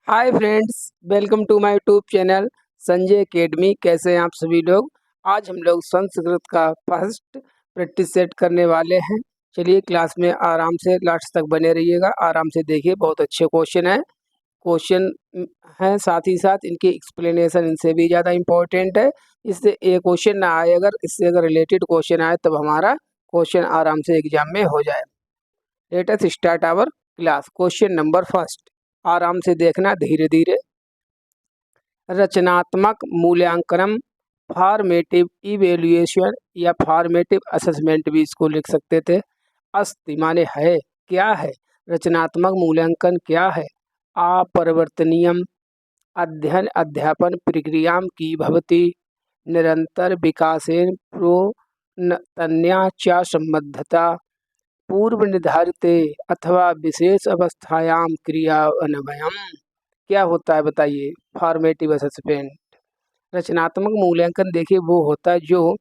Hi friends, welcome to my YouTube channel Sanjay academy. कैसे हैं आप सभी लोग। आज हम लोग संस्कृत का फर्स्ट प्रैक्टिस सेट करने वाले हैं। चलिए क्लास में आराम से लास्ट तक बने रहिएगा, आराम से देखिए। बहुत अच्छे क्वेश्चन हैं। क्वेश्चन हैं, साथ ही साथ इनकी एक्सप्लेनेशन इनसे भी ज़्यादा इम्पोर्टेंट है। इससे एक क्वेश्चन ना आए, अगर इससे अगर रिलेटेड क्वेश्चन आए तब हमारा क्वेश्चन आराम से एग्जाम में हो जाए। Let us start our class. Question number first, आराम से देखना धीरे धीरे। रचनात्मक मूल्यांकन, फॉर्मेटिव इवेल्युएशन या फॉर्मेटिव असेसमेंट भी इसको लिख सकते थे। अस्ति माने है, क्या है। रचनात्मक मूल्यांकन क्या है। अपरिवर्तनीयम अध्ययन अध्यापन प्रक्रियां की भवति निरंतर विकासेन प्रोन्नतन्या च संबद्धता पूर्व निर्धारिते अथवा विशेष अवस्थायां क्रियान्वयम्। क्या होता है बताइए। फॉर्मेटिव असेसमेंट, रचनात्मक मूल्यांकन देखिए वो होता है जो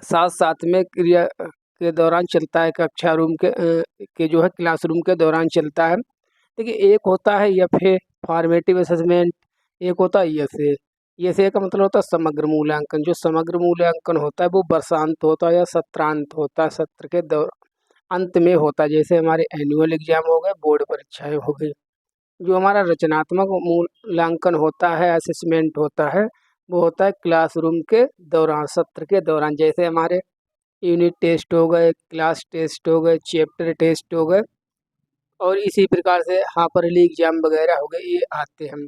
साथ साथ में क्रिया के दौरान चलता है, कक्षा रूम के जो है क्लासरूम के दौरान चलता है। देखिए एक होता है या फिर फॉर्मेटिव असेसमेंट, एक होता है ये से का मतलब होता है समग्र मूल्यांकन। जो समग्र मूल्यांकन होता है वो वर्षांत होता है या सत्रांत होता है, सत्र के अंत में होता है। जैसे हमारे एनुअल एग्जाम हो गए, बोर्ड परीक्षाएं हो गई। जो हमारा रचनात्मक मूल्यांकन होता है, असेसमेंट होता है, वो होता है क्लासरूम के दौरान, सत्र के दौरान। जैसे हमारे यूनिट टेस्ट हो गए, क्लास टेस्ट हो गए, चैप्टर टेस्ट हो गए, और इसी प्रकार से हाफरली एग्जाम वगैरह हो गए, ये आते हैं।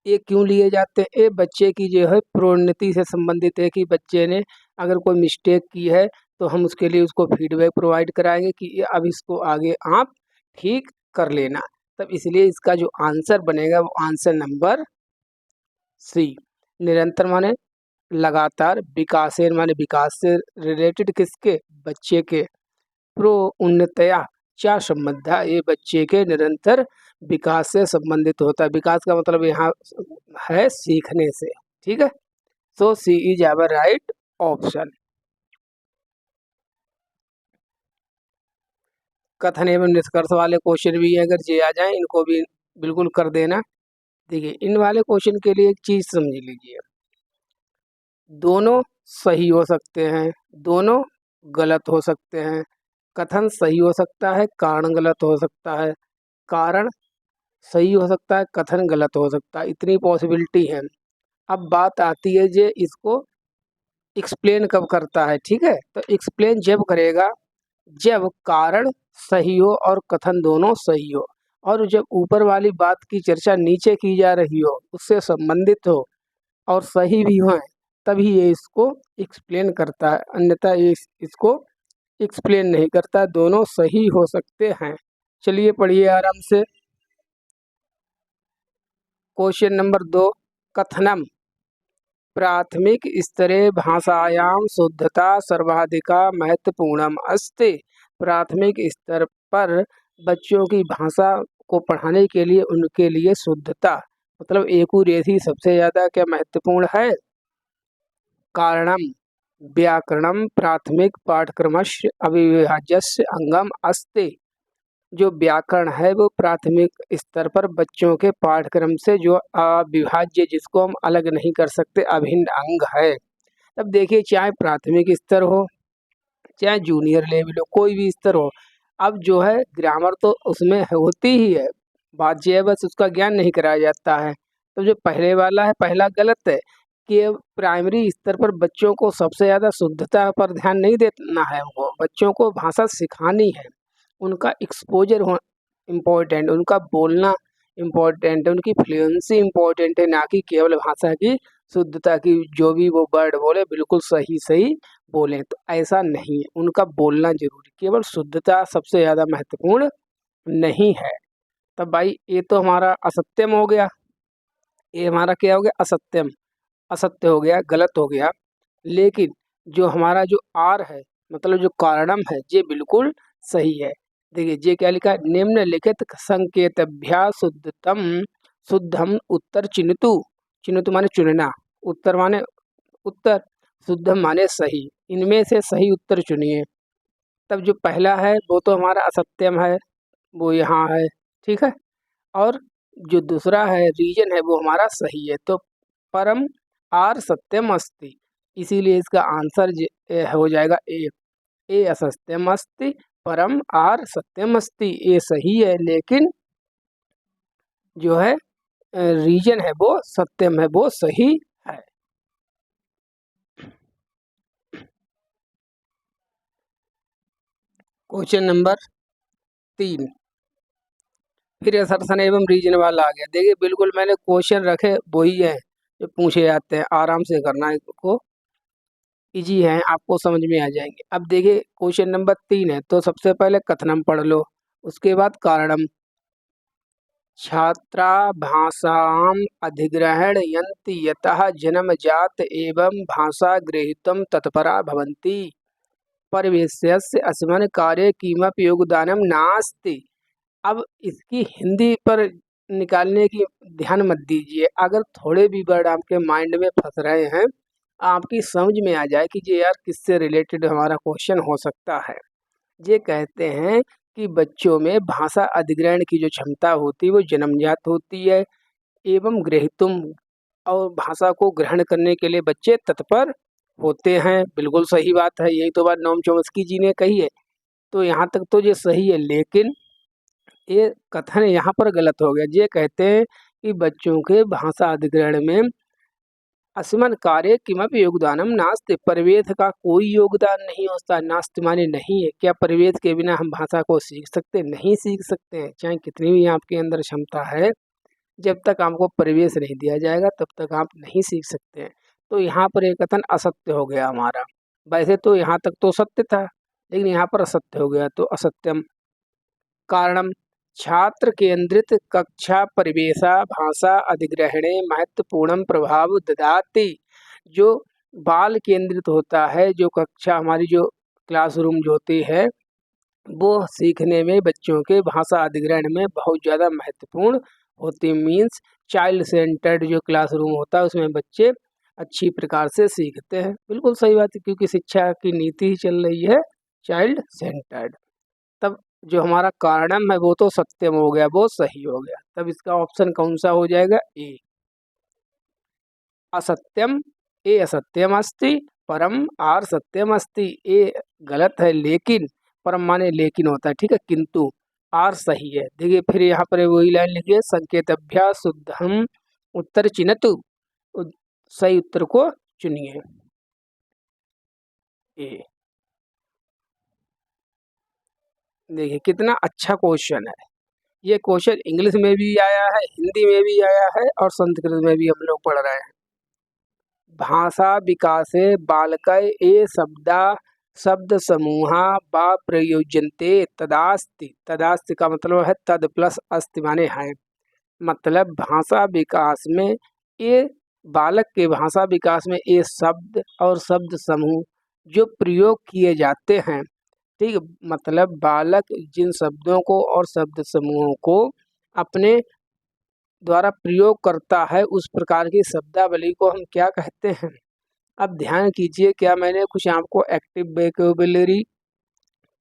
ये क्यों लिए जाते हैं। ये बच्चे की जो है प्रोन्नति से संबंधित है कि बच्चे ने अगर कोई मिस्टेक की है तो हम उसके लिए उसको फीडबैक प्रोवाइड कराएंगे कि ये अब इसको आगे आप ठीक कर लेना। तब इसलिए इसका जो आंसर बनेगा वो आंसर नंबर सी। निरंतर माने लगातार, विकासेर माने विकास से रिलेटेड, किसके, बच्चे के। प्रो उन्नतया क्या संबंध है, ये बच्चे के निरंतर विकास से संबंधित होता है। विकास का मतलब यहाँ है सीखने से। ठीक है, सो C is our right option. कथन एवं निष्कर्ष वाले क्वेश्चन भी हैं, अगर ये आ जाए इनको भी बिल्कुल कर देना। देखिए इन वाले क्वेश्चन के लिए एक चीज समझ लीजिए, दोनों सही हो सकते हैं, दोनों गलत हो सकते हैं। कथन सही हो सकता है, कारण गलत हो सकता है। कारण सही हो सकता है, कथन गलत हो सकता है, इतनी पॉसिबिलिटी है। अब बात आती है जे इसको एक्सप्लेन कब करता है। ठीक है, तो एक्सप्लेन जब करेगा जब कारण सही हो और कथन दोनों सही हो, और जब ऊपर वाली बात की चर्चा नीचे की जा रही हो, उससे संबंधित हो और सही भी हो, तभी ये इसको एक्सप्लेन करता है। अन्यथा ये इसको एक्सप्लेन नहीं करता। दोनों सही हो सकते हैं। चलिए पढ़िए आराम से। क्वेश्चन नंबर 2, कथनम प्राथमिक स्तरे भाषायां शुद्धता सर्वाधिका महत्वपूर्णम अस्ति। प्राथमिक स्तर पर बच्चों की भाषा को पढ़ाने के लिए उनके लिए शुद्धता मतलब एकूरेसी सबसे ज़्यादा क्या महत्वपूर्ण है। कारणम व्याकरणम प्राथमिक पाठ्यक्रमस्य अविभाज्यस्य अंगम अस्ति। जो व्याकरण है वो प्राथमिक स्तर पर बच्चों के पाठ्यक्रम से जो अविभाज्य, जिसको हम अलग नहीं कर सकते, अभिन्न अंग है। अब देखिए चाहे प्राथमिक स्तर हो चाहे जूनियर लेवल हो, कोई भी स्तर हो, अब जो है ग्रामर तो उसमें होती ही है। बात यह है बस उसका ज्ञान नहीं कराया जाता है। तो जो पहले वाला है पहला गलत है कि प्राइमरी स्तर पर बच्चों को सबसे ज़्यादा शुद्धता पर ध्यान नहीं देना है। उनको बच्चों को भाषा सिखानी है, उनका एक्सपोजर हो इम्पोर्टेंट, उनका बोलना इम्पोर्टेंट है, उनकी फ्लुएंसी इम्पोर्टेंट है, ना कि केवल भाषा की शुद्धता की। जो भी वो वर्ड बोले बिल्कुल सही सही बोलें, तो ऐसा नहीं है। उनका बोलना जरूरी, केवल शुद्धता सबसे ज़्यादा महत्वपूर्ण नहीं है। तब भाई ये तो हमारा असत्यम हो गया, ये हमारा क्या हो गया, असत्यम, असत्य हो गया, गलत हो गया। लेकिन जो हमारा जो आर है, मतलब जो कारणम है, ये बिल्कुल सही है। देखिए ये क्या लिखा है, निम्नलिखित संकेतभ्या शुद्धतम शुद्धम उत्तर चिन्हतु। चिन्हतु माने चुनना, उत्तर माने उत्तर, शुद्धम माने सही। इनमें से सही उत्तर चुनिए। तब जो पहला है वो तो हमारा असत्यम है, वो यहाँ है। ठीक है, और जो दूसरा है रीजन है वो हमारा सही है, तो परम आर सत्यम अस्ति, इसीलिए इसका आंसर हो जाएगा ए असत्यम अस्ति परम आर सत्यम अस्ति। ये सही है, लेकिन जो है रीजन है वो सत्यम है, वो सही है। क्वेश्चन नंबर 3, फिर असर्शन एवं रीजन वाला आ गया। देखिए बिल्कुल मैंने क्वेश्चन रखे वही है जो पूछे जाते हैं, आराम से करना है को, इजी है, आपको समझ में आ जाएंगे। अब देखिए क्वेश्चन नंबर 3 है, तो सबसे पहले कथनम पढ़ लो, उसके बाद कारणम। छात्रा भाषाम अधिग्रहण यन्ति यतः जन्मजात एवं भाषा गृहीतुं तत्परा भवन्ति परिवेशस्य अस्मिन् कार्ये किमपि योगदानं नास्ति। अब इसकी हिंदी पर निकालने की ध्यान मत दीजिए, अगर थोड़े भी वर्ड आपके माइंड में फंस रहे हैं, आपकी समझ में आ जाए कि ये यार किससे रिलेटेड हमारा क्वेश्चन हो सकता है। ये कहते हैं कि बच्चों में भाषा अधिग्रहण की जो क्षमता होती है वो जन्मजात होती है, एवं ग्रहीतुम, और भाषा को ग्रहण करने के लिए बच्चे तत्पर होते हैं। बिल्कुल सही बात है, यही तो बात नोम चॉम्स्की जी ने कही है, तो यहाँ तक तो ये सही है, लेकिन ये कथन यहाँ पर गलत हो गया। ये कहते हैं कि बच्चों के भाषा अधिग्रहण में अस्मिन् कार्ये किमपि योगदानम नास्ति, परिवेश का कोई योगदान नहीं होता। नास्ति माने नहीं है, क्या परिवेश के बिना हम भाषा को सीख सकते? नहीं सीख सकते हैं, चाहे कितनी भी आपके अंदर क्षमता है, जब तक आपको परिवेश नहीं दिया जाएगा तब तक आप नहीं सीख सकते हैं। तो यहाँ पर एक कथन असत्य हो गया हमारा, वैसे तो यहाँ तक तो सत्य था, लेकिन यहाँ पर असत्य हो गया, तो असत्यम। कारणम छात्र केंद्रित कक्षा परिवेशा भाषा अधिग्रहणे महत्वपूर्ण प्रभाव ददाति। जो बाल केंद्रित होता है, जो कक्षा हमारी जो क्लासरूम जो होती है, वो सीखने में बच्चों के भाषा अधिग्रहण में बहुत ज़्यादा महत्वपूर्ण होती। मीन्स चाइल्ड सेंटर्ड जो क्लासरूम होता है उसमें बच्चे अच्छी प्रकार से सीखते हैं। बिल्कुल सही बात है, क्योंकि शिक्षा की नीति ही चल रही है चाइल्ड सेंटर्ड। तब जो हमारा कारणम है वो तो सत्यम हो गया, वो सही हो गया। तब इसका ऑप्शन कौन सा हो जाएगा? ए असत्यम, ए असत्यम अस्ति परम आर सत्यम अस्ति। ए गलत है, लेकिन परम माने लेकिन होता है, ठीक है, किंतु आर सही है। देखिए फिर यहाँ पर वही लाइन लिखिए, संकेतभ्यास शुद्धम उत्तर चिन्हतु, सही उत्तर को चुनिए ए। देखिए कितना अच्छा क्वेश्चन है। ये क्वेश्चन इंग्लिश में भी आया है, हिंदी में भी आया है, और संस्कृत में भी हम लोग पढ़ रहे हैं। भाषा विकासे बालकै ये शब्दा शब्द समूहा वा प्रयुज्यन्ते तदास्ति। तदास्ति का मतलब है तद प्लस अस्ति माने है, मतलब भाषा विकास में ये बालक के भाषा विकास में ये शब्द और शब्द समूह जो प्रयोग किए जाते हैं, ठीक, मतलब बालक जिन शब्दों को और शब्द समूहों को अपने द्वारा प्रयोग करता है, उस प्रकार की शब्दावली को हम क्या कहते हैं? अब ध्यान कीजिए, क्या मैंने कुछ आपको एक्टिव वोकैबुलरी,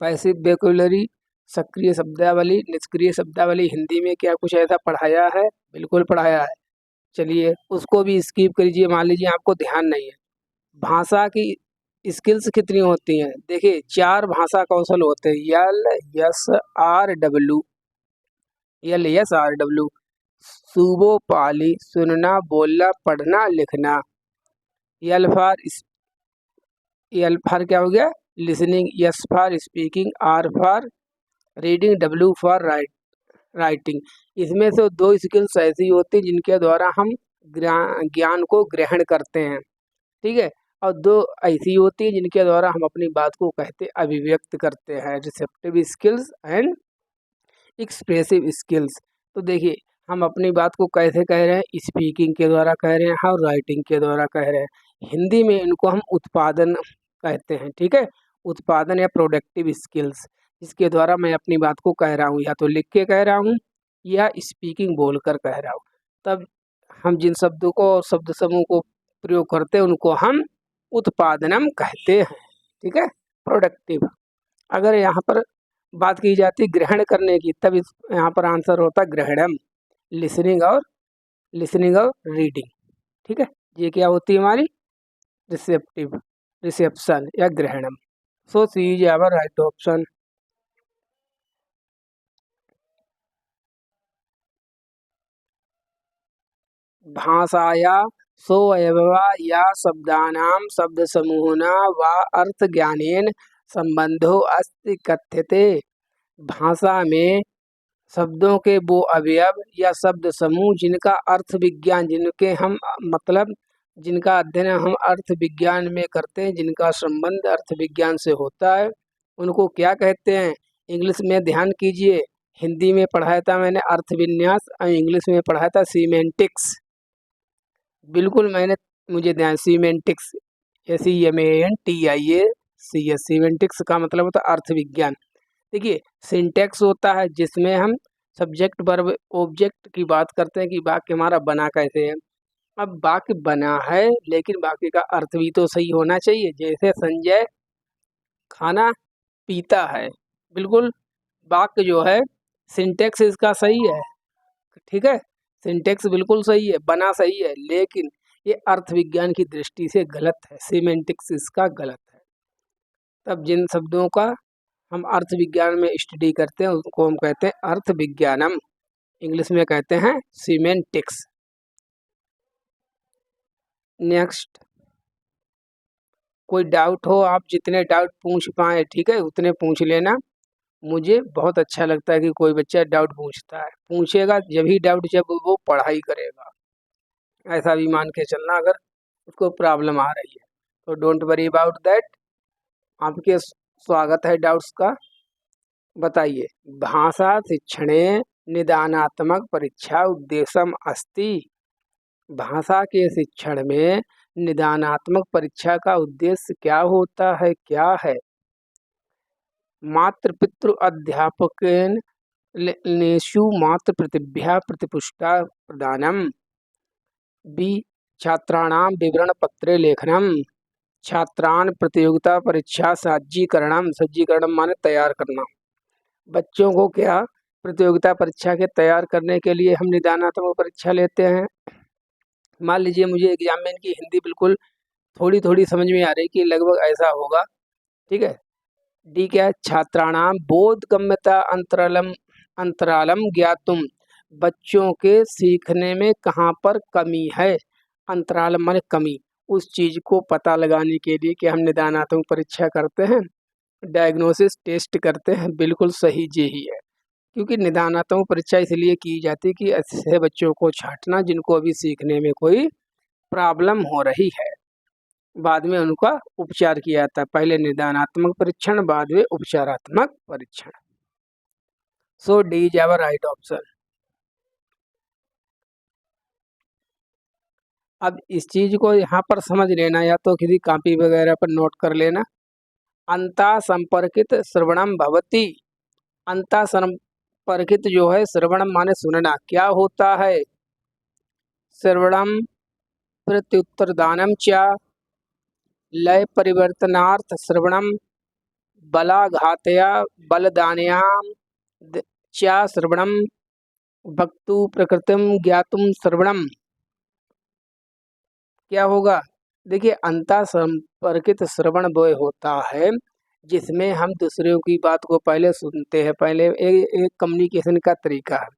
पैसिव वोकैबुलरी, सक्रिय शब्दावली, निष्क्रिय शब्दावली हिंदी में क्या कुछ ऐसा पढ़ाया है? बिल्कुल पढ़ाया है। चलिए उसको भी स्किप करिए, मान लीजिए आपको ध्यान नहीं है। भाषा की स्किल्स कितनी होती हैं? देखिए 4 भाषा कौशल होते हैं, एल एस आर डब्ल्यू, सूबो पाली, सुनना बोलना पढ़ना लिखना। एल फॉर क्या हो गया? Listening, S for speaking, R for reading, W for writing. इसमें से 2 स्किल्स ऐसी होती हैं जिनके द्वारा हम ज्ञान को ग्रहण करते हैं, ठीक है, और 2 ऐसी होती हैं जिनके द्वारा हम अपनी बात को कहते अभिव्यक्त करते हैं, receptive skills and expressive skills. तो देखिए हम अपनी बात को कैसे कह रहे हैं? स्पीकिंग के द्वारा कह रहे हैं और राइटिंग के द्वारा कह रहे हैं। हिंदी में इनको हम उत्पादन कहते हैं, ठीक है, उत्पादन या प्रोडक्टिव स्किल्स, जिसके द्वारा मैं अपनी बात को कह रहा हूँ, या तो लिख के कह रहा हूँ या स्पीकिंग बोलकर कह रहा हूँ। तब हम जिन शब्दों को और शब्द समूह को प्रयोग करते हैं उनको हम उत्पादनम कहते हैं, ठीक है, प्रोडक्टिव। अगर यहाँ पर बात की जाती ग्रहण करने की, तब इस यहाँ पर आंसर होता ग्रहणम। लिसनिंग और रीडिंग। ठीक है, ये क्या होती है हमारी रिसेप्शन या ग्रहणम। सो C is our right option. भाषाया सोऽयवा या शब्दानां शब्दसमूहना वा अर्थज्ञानेन संबंधो अस्ति कथ्यते। भाषा में शब्दों के वो अवयव या शब्द समूह जिनका अर्थ विज्ञान, जिनके हम मतलब जिनका अध्ययन हम अर्थ विज्ञान में करते हैं, जिनका संबंध अर्थ विज्ञान से होता है, उनको क्या कहते हैं। इंग्लिश में ध्यान कीजिए, हिंदी में पढ़ाया था मैंने अर्थ विन्यास और इंग्लिश में पढ़ाया था सीमेंटिक्स। बिल्कुल मुझे ध्यान, सीमेंटिक्स SEMANTIACS, सीमेंटिक्स का मतलब होता है अर्थ विज्ञान। देखिए, सिंटेक्स होता है जिसमें हम सब्जेक्ट वर्ब ऑब्जेक्ट की बात करते हैं कि वाक्य हमारा बना कैसे है। अब वाक्य बना है लेकिन वाक्य का अर्थ भी तो सही होना चाहिए। जैसे संजय खाना पीता है, बिल्कुल वाक्य जो है सिंटेक्स इसका सही है, ठीक है, सिंटेक्स बिल्कुल सही है, बना सही है, लेकिन ये अर्थ विज्ञान की दृष्टि से गलत है, सीमेंटिक्स इसका गलत है। तब जिन शब्दों का हम अर्थ विज्ञान में स्टडी करते हैं उसको हम कहते हैं अर्थ विज्ञानम, इंग्लिश में कहते हैं सीमेंटिक्स। नेक्स्ट, कोई डाउट हो, आप जितने डाउट पूछ पाए ठीक है उतने पूछ लेना। मुझे बहुत अच्छा लगता है कि कोई बच्चा डाउट पूछता है, पूछेगा जब ही डाउट जब वो पढ़ाई करेगा, ऐसा भी मान के चलना अगर उसको प्रॉब्लम आ रही है तो डोंट वरी अबाउट दैट। आपके स्वागत है डाउट्स का। बताइए, भाषा शिक्षणे निदानात्मक परीक्षा उद्देश्यम अस्ति। भाषा के शिक्षण में निदानात्मक परीक्षा का उद्देश्य क्या होता है, क्या है। मातृपितृ अध्यापकेन नेषु मातृ प्रतिभ्या प्रतिपुष्टा प्रदानम। बी, छात्राणां विवरण पत्रे लेखनम। छात्रान प्रतियोगिता परीक्षा सज्जीकरणम, सज्जीकरणम माने तैयार करना। बच्चों को क्या प्रतियोगिता परीक्षा के तैयार करने के लिए हम निदानात्मक परीक्षा लेते हैं। मान लीजिए मुझे एग्जाम में इनकी हिंदी बिल्कुल थोड़ी थोड़ी समझ में आ रही कि लगभग ऐसा होगा, ठीक है। डी क्या है, छात्राणाम बोधगम्यता अंतरालम ज्ञातुम। बच्चों के सीखने में कहाँ पर कमी है, अंतरालम माने कमी, उस चीज को पता लगाने के लिए कि हम निदानात्मक परीक्षा करते हैं, डायग्नोसिस टेस्ट करते हैं। बिल्कुल सही यही है, क्योंकि निदानात्मक परीक्षा इसलिए की जाती है कि ऐसे बच्चों को छांटना जिनको अभी सीखने में कोई प्रॉब्लम हो रही है, बाद में उनका उपचार किया जाता है। पहले निदानात्मक परीक्षण, बाद में उपचारात्मक परीक्षण। So D is our right option. अब इस चीज को यहाँ पर समझ लेना, या तो किसी कॉपी वगैरह पर नोट कर लेना। अंता संपर्कित श्रवणम भवति। अंता संपर्कित जो है, श्रवणम माने सुनना, क्या होता है। श्रवणम प्रत्युत्तरदानम च, लय परिवर्तनार्थ श्रवणम, बलाघातया बलदानयाम च श्रवणम, भक्तु प्रकृतिम ज्ञातुम श्रवणम। क्या होगा, देखिए अंता संपर्कित श्रवण वो होता है जिसमें हम दूसरों की बात को पहले सुनते हैं। पहले एक कम्युनिकेशन का तरीका है,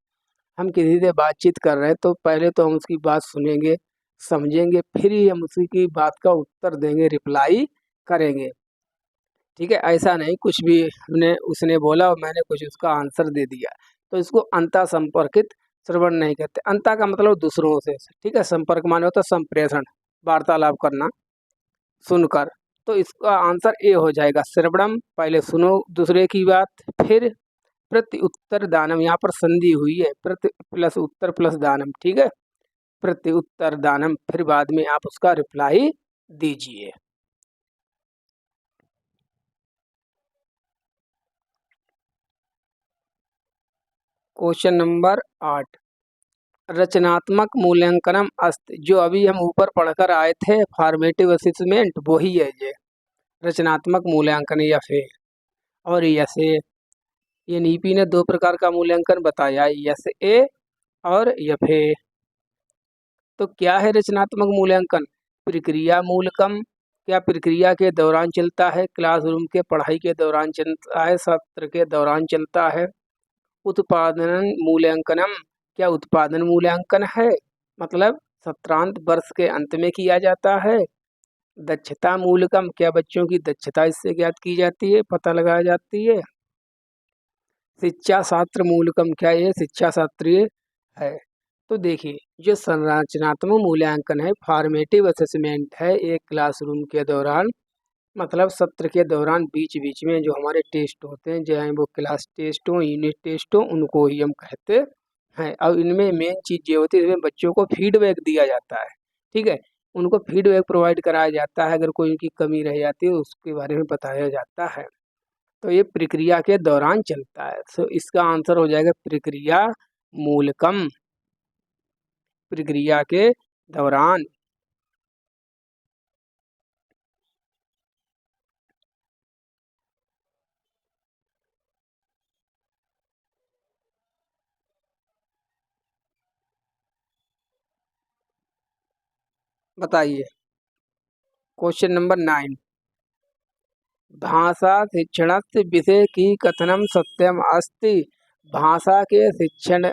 हम किसी से बातचीत कर रहे हैं तो पहले तो हम उसकी बात सुनेंगे, समझेंगे, फिर ही हम उसकी बात का उत्तर देंगे, रिप्लाई करेंगे, ठीक है। ऐसा नहीं कुछ भी हमने उसने बोला और मैंने कुछ उसका आंसर दे दिया, तो इसको अंता संपर्कित श्रवण नहीं कहते। अंता का मतलब दूसरों से, ठीक है। संपर्क माने होता है संप्रेषण, वार्तालाप करना सुनकर, तो इसका आंसर ए हो जाएगा। श्रवणम पहले सुनो दूसरे की बात, फिर प्रति उत्तर दानम, यहाँ पर संधि हुई है, प्रति प्लस उत्तर प्लस दानम, ठीक है। प्रति उत्तर दानम, फिर बाद में आप उसका रिप्लाई दीजिए। क्वेश्चन नंबर 8, रचनात्मक मूल्यांकनम अस्ति। जो अभी हम ऊपर पढ़कर आए थे फॉर्मेटिव असेसमेंट, वही है ये रचनात्मक मूल्यांकन या फेल। और यस ए, ये नीपी ने 2 प्रकार का मूल्यांकन बताया, यस ए और यफे। तो क्या है रचनात्मक मूल्यांकन? प्रक्रिया मूलकम, क्या प्रक्रिया के दौरान चलता है, क्लासरूम के पढ़ाई के दौरान चलता है, सत्र के दौरान चलता है। उत्पादन मूल्यांकनम, क्या उत्पादन मूल्यांकन है, मतलब सत्रांत वर्ष के अंत में किया जाता है। दक्षता मूलकम, क्या बच्चों की दक्षता इससे ज्ञात की जाती है, पता लगाई जाती है। शिक्षा शास्त्र मूलकम, क्या ये शिक्षा शास्त्रीय है। तो देखिए, जो संरचनात्मक मूल्यांकन है, फॉर्मेटिव असेसमेंट है, एक क्लासरूम के दौरान, मतलब सत्र के दौरान बीच बीच में जो हमारे टेस्ट होते हैं, चाहे वो क्लास टेस्ट हो, यूनिट टेस्ट हो, उनको ही हम कहते हैं। अब इनमें मेन चीज़ ये होती है, इसमें बच्चों को फीडबैक दिया जाता है, ठीक है। उनको फीडबैक प्रोवाइड कराया जाता है, अगर कोई उनकी कमी रह जाती है उसके बारे में बताया जाता है। तो ये प्रक्रिया के दौरान चलता है, तो इसका आंसर हो जाएगा प्रक्रिया मूलकम, प्रक्रिया के दौरान। बताइए, क्वेश्चन नंबर 9। भाषा शिक्षणस्य विषय की कथनम सत्यम अस्ति। भाषा के शिक्षण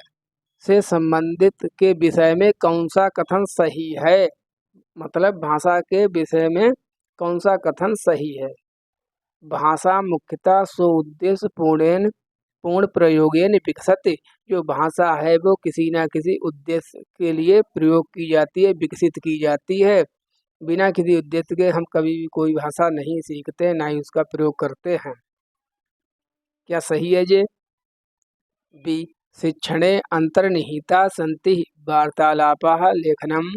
से संबंधित के विषय में कौन सा कथन सही है, मतलब भाषा के विषय में कौन सा कथन सही है। भाषा मुख्यतः स्व उद्देश्य पूर्ण प्रयोगेन विकसति। जो भाषा है वो किसी न किसी उद्देश्य के लिए प्रयोग की जाती है, विकसित की जाती है। बिना किसी उद्देश्य के हम कभी भी कोई भाषा नहीं सीखते, ना ही उसका प्रयोग करते हैं। क्या सही है ये? बी, शिक्षणे अंतर्निहिता सन्ति वार्तालापः लेखनम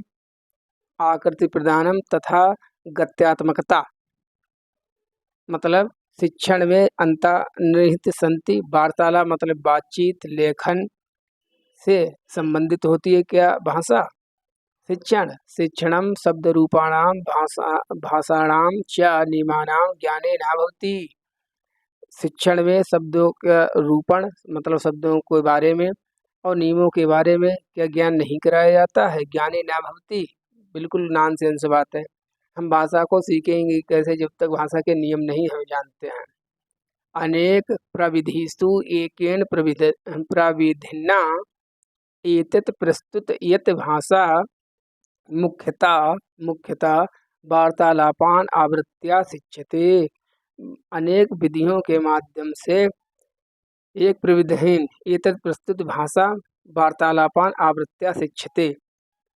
आकृति प्रदानम तथा गत्यात्मकता। मतलब शिक्षण में अंतर्निहित संति, वार्तालाप मतलब बातचीत, लेखन से संबंधित होती है क्या भाषा। शिक्षणम शब्द रूपाणाम भाषाणाम च नियमानां ज्ञाने न भवति। शिक्षण में शब्दों का रूपण मतलब शब्दों के बारे में और नियमों के बारे में क्या ज्ञान नहीं कराया जाता है, ज्ञाने न भवति, बिल्कुल नॉनसेंस बात है। हम भाषा को सीखेंगे कैसे जब तक भाषा के नियम नहीं हम जानते हैं। अनेक प्रविधिषु एकेन प्रविधिना एतत् प्रस्तुत यत् भाषा मुख्यतः वार्तालापान आवृत्त्या शिक्षते। अनेक विधियों के माध्यम से एक प्रविधिहीन एतत् प्रस्तुत भाषा वार्तालापान आवृत्त्या शिक्षते,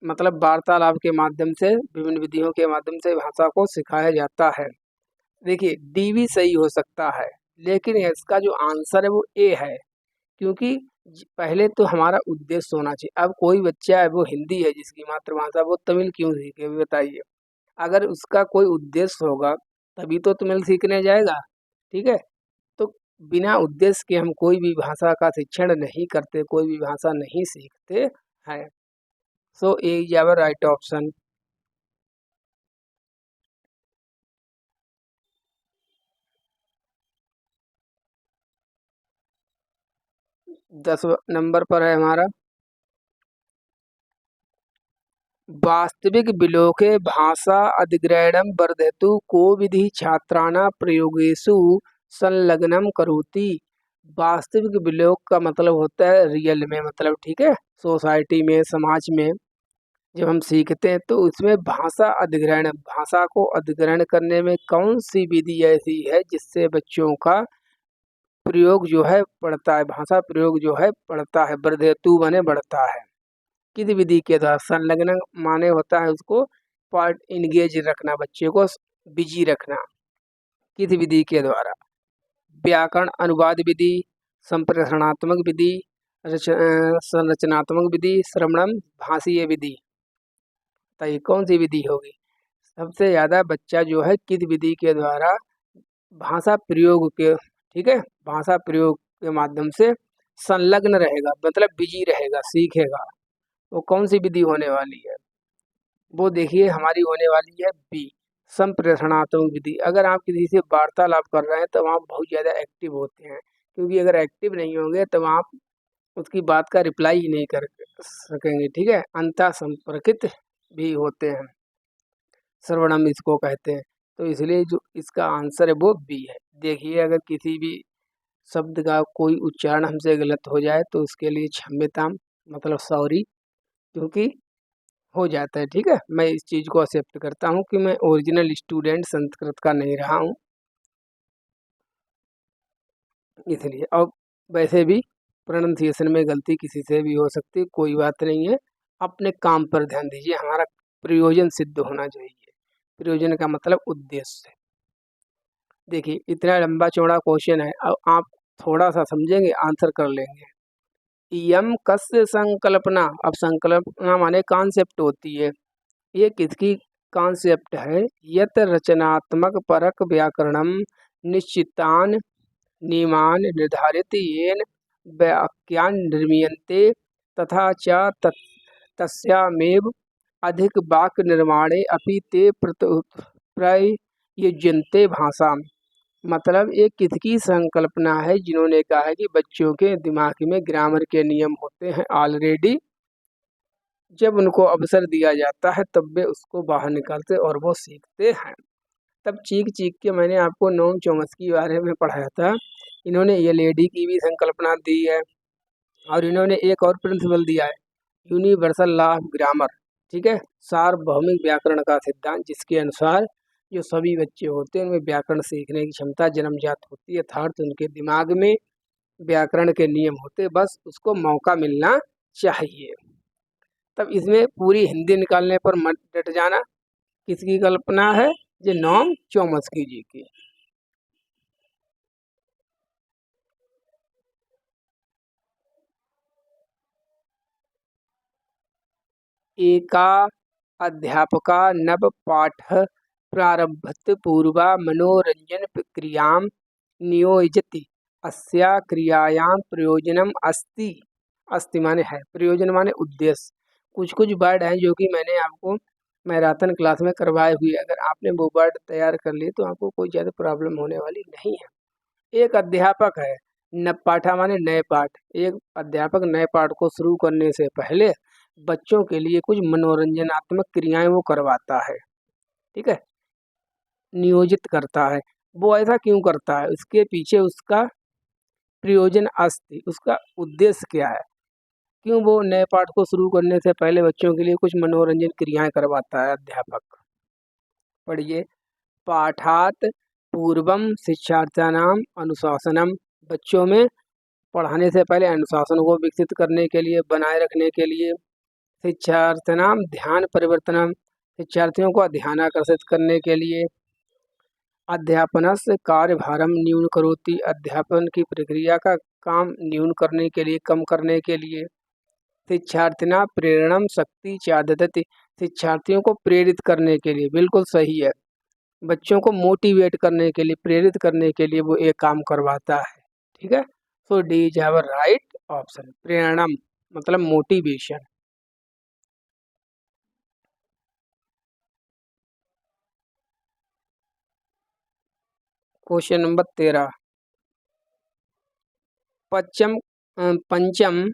मतलब वार्तालाप के माध्यम से विभिन्न विधियों के माध्यम से भाषा को सिखाया जाता है। देखिए, डी भी सही हो सकता है, लेकिन इसका जो आंसर है वो ए है, क्योंकि पहले तो हमारा उद्देश्य होना चाहिए। अब कोई बच्चा है वो हिंदी है जिसकी मातृभाषा, वो तमिल क्यों सीखे बताइए। अगर उसका कोई उद्देश्य होगा तभी तो तमिल सीखने जाएगा, ठीक है। तो बिना उद्देश्य के हम कोई भी भाषा का शिक्षण नहीं करते, कोई भी भाषा नहीं सीखते हैं। So A is our right option. 10 number पर है हमारा, वास्तविक विलोके भाषा अधिग्रहणं वर्धयतु को विधि छात्राणां प्रयोगेषु संलग्नं करोति। वास्तविक विलोक का मतलब होता है रियल में, मतलब ठीक है, सोसाइटी में, समाज में जब हम सीखते हैं तो उसमें भाषा अधिग्रहण, भाषा को अधिग्रहण करने में कौन सी विधि ऐसी है जिससे बच्चों का प्रयोग जो है बढ़ता है, भाषा प्रयोग जो है बढ़ता है। वर्धयतु माने बढ़ता है, किस विधि के द्वारा। संलग्न माने होता है उसको पार्ट इंगेज रखना, बच्चे को बिजी रखना, किस विधि के द्वारा। व्याकरण अनुवाद विधि, संप्रेषणात्मक विधि, संरचनात्मक विधि, श्रवणम भाषीय विधि। बताइए कौन सी विधि होगी। सबसे ज़्यादा बच्चा जो है किस विधि के द्वारा भाषा प्रयोग के, ठीक है, भाषा प्रयोग के माध्यम से संलग्न रहेगा, मतलब बिजी रहेगा, सीखेगा। वो कौन सी विधि होने वाली है, वो देखिए हमारी होने वाली है बी, संप्रेषणात्मक विधि। अगर आप किसी से वार्तालाप कर रहे हैं तो आप बहुत ज़्यादा एक्टिव होते हैं, क्योंकि अगर एक्टिव नहीं होंगे तो आप उसकी बात का रिप्लाई ही नहीं कर सकेंगे, ठीक है। अंतः संपर्कित भी होते हैं, सर्वनाम इसको कहते हैं। तो इसलिए जो इसका आंसर है वो बी है। देखिए, अगर किसी भी शब्द का कोई उच्चारण हमसे गलत हो जाए तो उसके लिए क्षम्यताम, मतलब सॉरी, क्योंकि हो जाता है, ठीक है। मैं इस चीज़ को एक्सेप्ट करता हूँ कि मैं ओरिजिनल स्टूडेंट संस्कृत का नहीं रहा हूँ, इसलिए। और वैसे भी प्रोनाउंसिएशन में गलती किसी से भी हो सकती है, कोई बात नहीं है। अपने काम पर ध्यान दीजिए, हमारा प्रयोजन सिद्ध होना चाहिए। प्रयोजन का मतलब उद्देश्य। देखिए, इतना लंबा चौड़ा क्वेश्चन है, अब आप थोड़ा सा समझेंगे आंसर कर लेंगे। यम कस्य संकल्पना, अब संकल्पना माने कॉन्सेप्ट होती है, ये किसकी कॉन्सेप्ट है? यत रचनात्मक परक व्याकरणम निश्चितान नियमान निर्धारित येन वाक्यान् निर्मीयन्ते तथा च तस्यामेव अधिक वाक्य निर्माणे अपि ते प्रयुज्यन्ते भाषा। मतलब ये किसकी संकल्पना है? जिन्होंने कहा है कि बच्चों के दिमाग में ग्रामर के नियम होते हैं ऑलरेडी, जब उनको अवसर दिया जाता है तब वे उसको बाहर निकालते और वो सीखते हैं। तब चीख चीख के मैंने आपको नोम चॉम्स्की के बारे में पढ़ाया था। इन्होंने ये लेडी की भी संकल्पना दी है, और इन्होंने एक और प्रिंसिपल दिया है, यूनिवर्सल लॉ ऑफ ग्रामर, ठीक है, सार्वभौमिक व्याकरण का सिद्धांत, जिसके अनुसार जो सभी बच्चे होते हैं उनमें व्याकरण सीखने की क्षमता जन्मजात होती है, अर्थात उनके दिमाग में व्याकरण के नियम होते, बस उसको मौका मिलना चाहिए। तब इसमें पूरी हिंदी निकालने पर मत डट जाना। किसकी कल्पना है? ये नोम चॉम्स्की जी की। एका अध्यापका नव पाठ प्रारभत पूर्वा मनोरंजन क्रियां नियोजति। अस्या क्रियायां प्रयोजनम अस्ति। अस्ति माने है, प्रयोजन माने उद्देश्य। कुछ कुछ वर्ड हैं जो कि मैंने आपको मैराथन क्लास में करवाए हुए, अगर आपने वो वर्ड तैयार कर लिए तो आपको कोई ज़्यादा प्रॉब्लम होने वाली नहीं है। एक अध्यापक है, नव पाठा माने नए पाठ। एक अध्यापक नए पाठ को शुरू करने से पहले बच्चों के लिए कुछ मनोरंजनात्मक क्रियाएं वो करवाता है, ठीक है, नियोजित करता है। वो ऐसा क्यों करता है? उसके पीछे उसका प्रयोजन अस्ति, उसका उद्देश्य क्या है? क्यों वो नए पाठ को शुरू करने से पहले बच्चों के लिए कुछ मनोरंजन क्रियाएं करवाता है अध्यापक? पढ़िए, पाठात पूर्वम शिक्षार्थानाम अनुशासनम। बच्चों में पढ़ाने से पहले अनुशासन को विकसित करने के लिए, बनाए रखने के लिए। शिक्षार्थनाम ध्यान परिवर्तनम, शिक्षार्थियों को ध्यान आकर्षित करने के लिए। अध्यापनस्य कार्यभारम न्यून करोति, अध्यापन की प्रक्रिया का काम न्यून करने के लिए, कम करने के लिए। शिक्षार्थिना प्रेरणम शक्ति चाददति, शिक्षार्थियों को प्रेरित करने के लिए, बिल्कुल सही है, बच्चों को मोटिवेट करने के लिए, प्रेरित करने के लिए वो एक काम करवाता है, ठीक है। So D is our right option. प्रेरणम मतलब मोटिवेशन। क्वेश्चन नंबर 13, पंचम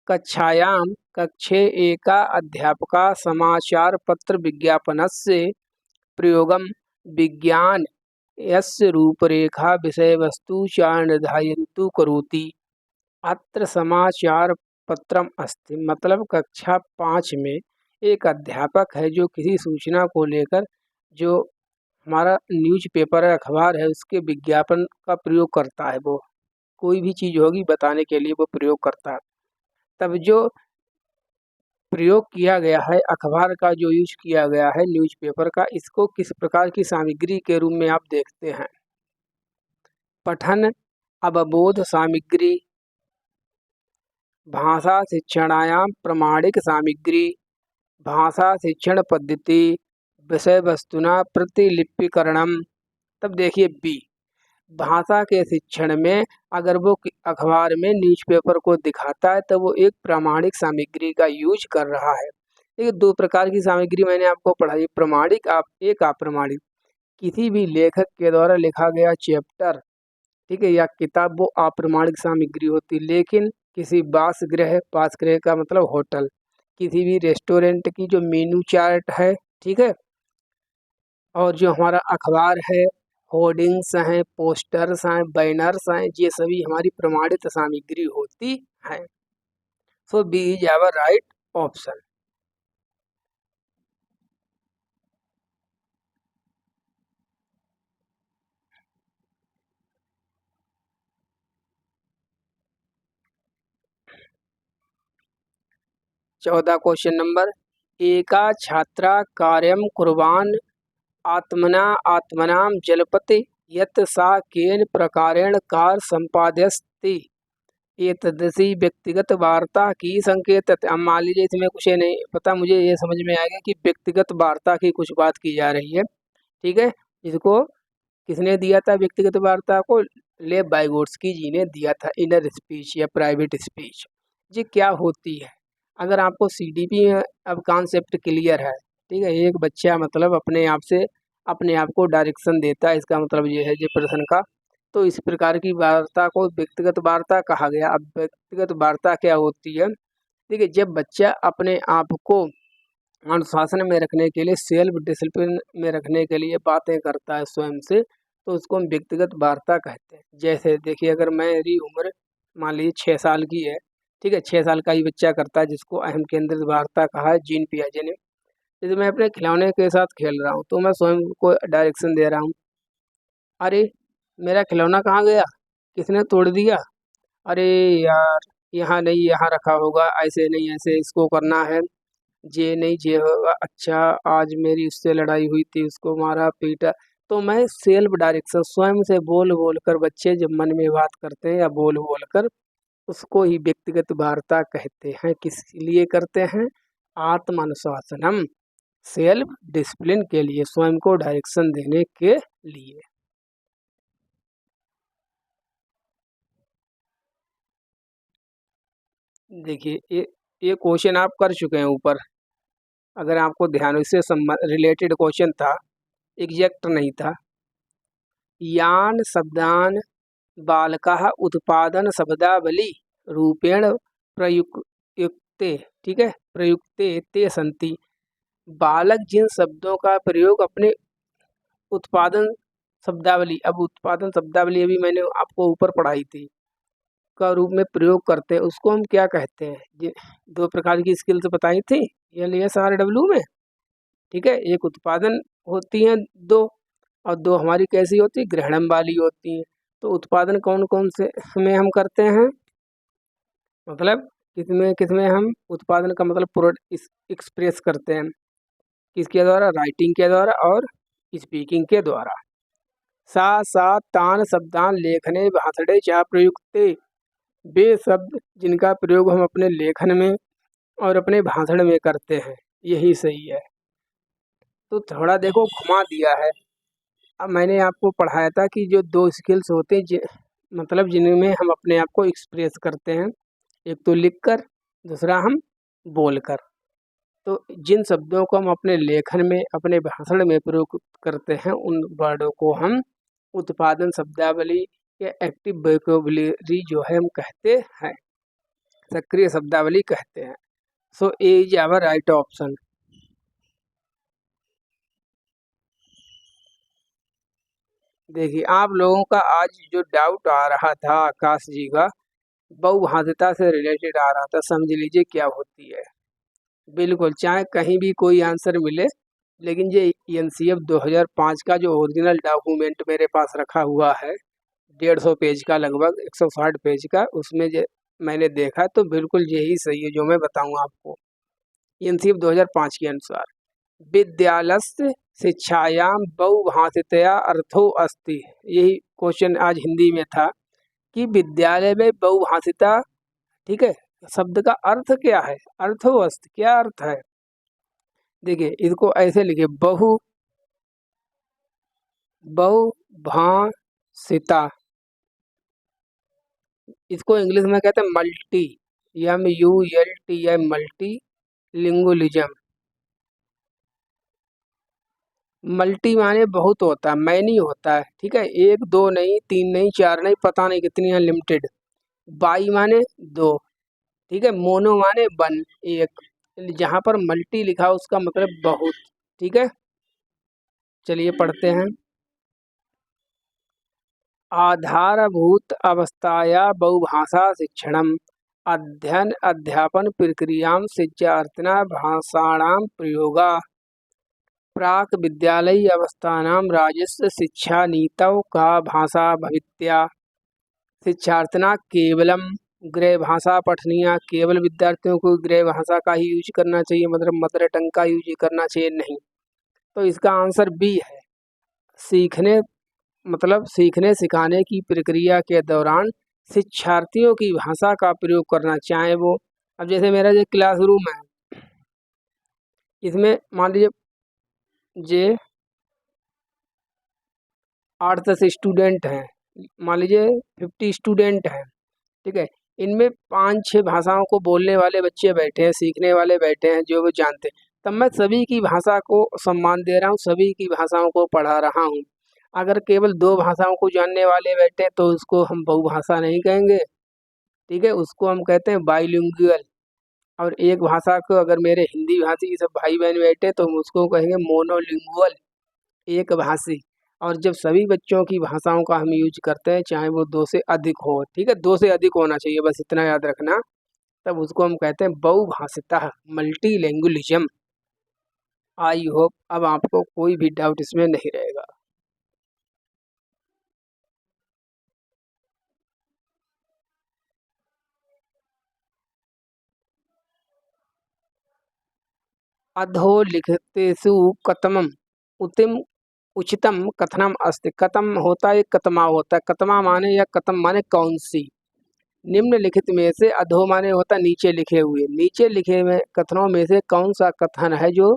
कक्षायां कक्षे एका अध्यापका समाचार पत्र विज्ञापनस्य प्रयोगम विज्ञान यस्य रूपरेखा विषय वस्तु च निर्धारयन्तु करोति। अत्र समाचार पत्रम अस्ति, मतलब कक्षा 5 में एक अध्यापक है जो किसी सूचना को लेकर, जो हमारा न्यूज़पेपर है, अखबार है, उसके विज्ञापन का प्रयोग करता है। वो कोई भी चीज़ होगी बताने के लिए वो प्रयोग करता है। तब जो प्रयोग किया गया है, अखबार का जो यूज किया गया है, न्यूज़पेपर का, इसको किस प्रकार की सामग्री के रूप में आप देखते हैं? पठन अवबोध सामग्री, भाषा शिक्षणायाम प्रमाणिक सामग्री, भाषा शिक्षण पद्धति, विषय वस्तुना प्रतिलिपिकरणम। तब देखिए बी, भाषा के शिक्षण में अगर वो अखबार में न्यूज़पेपर को दिखाता है तो वो एक प्रामाणिक सामग्री का यूज कर रहा है। देखिए, दो प्रकार की सामग्री मैंने आपको पढ़ाई, प्रमाणिक एक अप्रमाणिक। किसी भी लेखक के द्वारा लिखा गया चैप्टर, ठीक है, या किताब, वो अप्रमाणिक सामग्री होती, लेकिन किसी वासगृह का मतलब होटल, किसी भी रेस्टोरेंट की जो मेनू चार्ट है, ठीक है, और जो हमारा अखबार है, होर्डिंग्स हैं, पोस्टर्स हैं, बैनर्स हैं, ये सभी हमारी प्रमाणित सामग्री होती है। So B is our right option. चौदह क्वेश्चन नंबर, एका छात्रा कार्यं कुर्वान् आत्मना आत्मनां जल्पते यत् सा केन प्रकारेण कार्य संपादयति एतदसि व्यक्तिगत वार्ता की संकेतत। अब मान लीजिए इसमें कुछ ये नहीं पता, मुझे ये समझ में आएगा कि व्यक्तिगत वार्ता की कुछ बात की जा रही है, ठीक है। इसको किसने दिया था व्यक्तिगत वार्ता को? लेव वाइगोत्स्की जी ने दिया था, इनर स्पीच या प्राइवेट स्पीच। ये क्या होती है? अगर आपको सीडीपी में अब कॉन्सेप्ट क्लियर है, ठीक है, एक बच्चा मतलब अपने आप से अपने आप को डायरेक्शन देता है, इसका मतलब ये है ये प्रश्न का। तो इस प्रकार की वार्ता को व्यक्तिगत वार्ता कहा गया। अब व्यक्तिगत वार्ता क्या होती है? देखिए, जब बच्चा अपने आप को अनुशासन में रखने के लिए, सेल्फ डिसिप्लिन में रखने के लिए बातें करता है स्वयं से, तो उसको हम व्यक्तिगत वार्ता कहते हैं। जैसे देखिए, अगर मेरी उम्र मान लीजिए 6 साल की है, ठीक है, 6 साल का ही बच्चा करता है, जिसको अहम केंद्रित वार्ता कहा है जीन पियाजे ने। जैसे मैं अपने खिलौने के साथ खेल रहा हूँ, तो मैं स्वयं को डायरेक्शन दे रहा हूँ, अरे मेरा खिलौना कहाँ गया, किसने तोड़ दिया, अरे यार यहाँ नहीं, यहाँ रखा होगा, ऐसे नहीं, ऐसे इसको करना है, ये नहीं ये होगा, अच्छा आज मेरी उससे लड़ाई हुई थी, उसको मारा पीटा। तो मैं सेल्फ डायरेक्शन स्वयं से बोल बोल कर, बच्चे जब मन में बात करते हैं या बोल बोल कर, उसको ही व्यक्तिगत वार्ता कहते हैं। किस लिए करते हैं? आत्म अनुशासनम, सेल्फ डिसिप्लिन के लिए, स्वयं को डायरेक्शन देने के लिए। देखिए, ये क्वेश्चन आप कर चुके हैं ऊपर, अगर आपको ध्यान, इससे संबंध रिलेटेड क्वेश्चन था, एग्जैक्ट नहीं था। यान शब्दान बालकाः उत्पादन शब्दावली रूपेण प्रयुक्ते, ठीक है, प्रयुक्ते ते सन्ति। बालक जिन शब्दों का प्रयोग अपने उत्पादन शब्दावली, अब उत्पादन शब्दावली अभी मैंने आपको ऊपर पढ़ाई थी, का रूप में प्रयोग करते हैं, उसको हम क्या कहते हैं? दो प्रकार की स्किल्स बताई थी LSRW में, ठीक है। एक उत्पादन होती हैं दो, और दो हमारी कैसी होती है? ग्रहणम वाली होती हैं। तो उत्पादन कौन कौन से में हम करते हैं? मतलब किसमें किसमें हम उत्पादन का मतलब प्रोडक्ट एक्सप्रेस करते हैं? किसके द्वारा? राइटिंग के द्वारा और स्पीकिंग के द्वारा। सा सा तान शब्दान लेखने भाषणे चा प्रयुक्ते, वे शब्द जिनका प्रयोग हम अपने लेखन में और अपने भाषण में करते हैं, यही सही है। तो थोड़ा देखो घुमा दिया है। अब मैंने आपको पढ़ाया था कि जो दो स्किल्स होते हैं मतलब जिनमें हम अपने आप को एक्सप्रेस करते हैं, एक तो लिखकर, दूसरा हम बोलकर। तो जिन शब्दों को हम अपने लेखन में, अपने भाषण में प्रयोग करते हैं, उन वर्डों को हम उत्पादन शब्दावली या एक्टिव वोकैबुलरी जो है हम कहते हैं, सक्रिय शब्दावली कहते हैं। So A is our right option. देखिए, आप लोगों का आज जो डाउट आ रहा था आकाश जी का, बहुभाषिता से रिलेटेड आ रहा था, समझ लीजिए क्या होती है। बिल्कुल, चाहे कहीं भी कोई आंसर मिले, लेकिन ये एनसीएफ 2005 का जो ओरिजिनल डॉक्यूमेंट मेरे पास रखा हुआ है, 150 पेज का, लगभग 160 पेज का, उसमें जो मैंने देखा तो बिल्कुल यही सही है जो मैं बताऊंगा आपको। एनसीएफ 2005 के अनुसार विद्यालस्य शिक्षायां बहुभाषितया अर्थो अस्ति, यही क्वेश्चन आज हिंदी में था कि विद्यालय में बहुभाषिता, ठीक है, शब्द का अर्थ क्या है? अर्थो अस्ति, क्या अर्थ है? देखिए, इसको ऐसे लिखिए, बहुभाषिता, इसको इंग्लिश में कहते हैं मल्टी, MULTI, मल्टी लिंगुअलिज्म। मल्टी माने बहुत होता है, मैनी होता है, ठीक है, एक दो नहीं, तीन नहीं, चार नहीं, पता नहीं कितनी अनलिमिटेड। बाई माने दो, ठीक है। मोनो माने वन, एक। जहाँ पर मल्टी लिखा है उसका मतलब बहुत, ठीक है। चलिए पढ़ते हैं। आधारभूत अवस्थाया बहुभाषा शिक्षणम अध्ययन अध्यापन प्रक्रियां शिक्षार्थिना भाषाणां प्रयोगा प्राक विद्यालयी अवस्थानां राजस्व शिक्षा नीतौ का भाषा भवित्या शिक्षार्थिना केवलम गृह भाषा पठनीय। केवल विद्यार्थियों को गृह भाषा का ही यूज करना चाहिए, मतलब मदर टंग का यूज करना चाहिए नहीं। तो इसका आंसर बी है। सीखने मतलब सीखने सिखाने की प्रक्रिया के दौरान शिक्षार्थियों की भाषा का प्रयोग करना, चाहे वो, अब जैसे मेरा जो क्लासरूम है इसमें मान लीजिए जे 8-10 स्टूडेंट हैं, मान लीजिए 50 स्टूडेंट हैं, ठीक है। इनमें 5-6 भाषाओं को बोलने वाले बच्चे बैठे हैं, सीखने वाले बैठे हैं जो वो जानते हैं, तब मैं सभी की भाषा को सम्मान दे रहा हूँ, सभी की भाषाओं को पढ़ा रहा हूँ। अगर केवल 2 भाषाओं को जानने वाले बैठे तो उसको हम बहुभाषा नहीं कहेंगे, ठीक है, उसको हम कहते हैं बाइलिंगुअल। और एक भाषा को अगर मेरे हिंदी भाषी सब भाई बहन बैठे तो हम उसको कहेंगे मोनोलिंगुअल, एक भाषी। और जब सभी बच्चों की भाषाओं का हम यूज करते हैं, चाहे वो 2 से अधिक हो, ठीक है, 2 से अधिक होना चाहिए, बस इतना याद रखना, तब उसको हम कहते हैं बहुभाषिता, मल्टीलैंग्वेलिज्म। आई होप अब आपको कोई भी डाउट इसमें नहीं रहेगा। अधोलिखितेषु कथमम उतिम उचितम कथनम अस्ति। कथम होता है, कथमा होता है, कथमा माने या कथम माने कौन सी। निम्नलिखित में से, अधो माने होता नीचे लिखे हुए, नीचे लिखे में कथनों में से कौन सा कथन है जो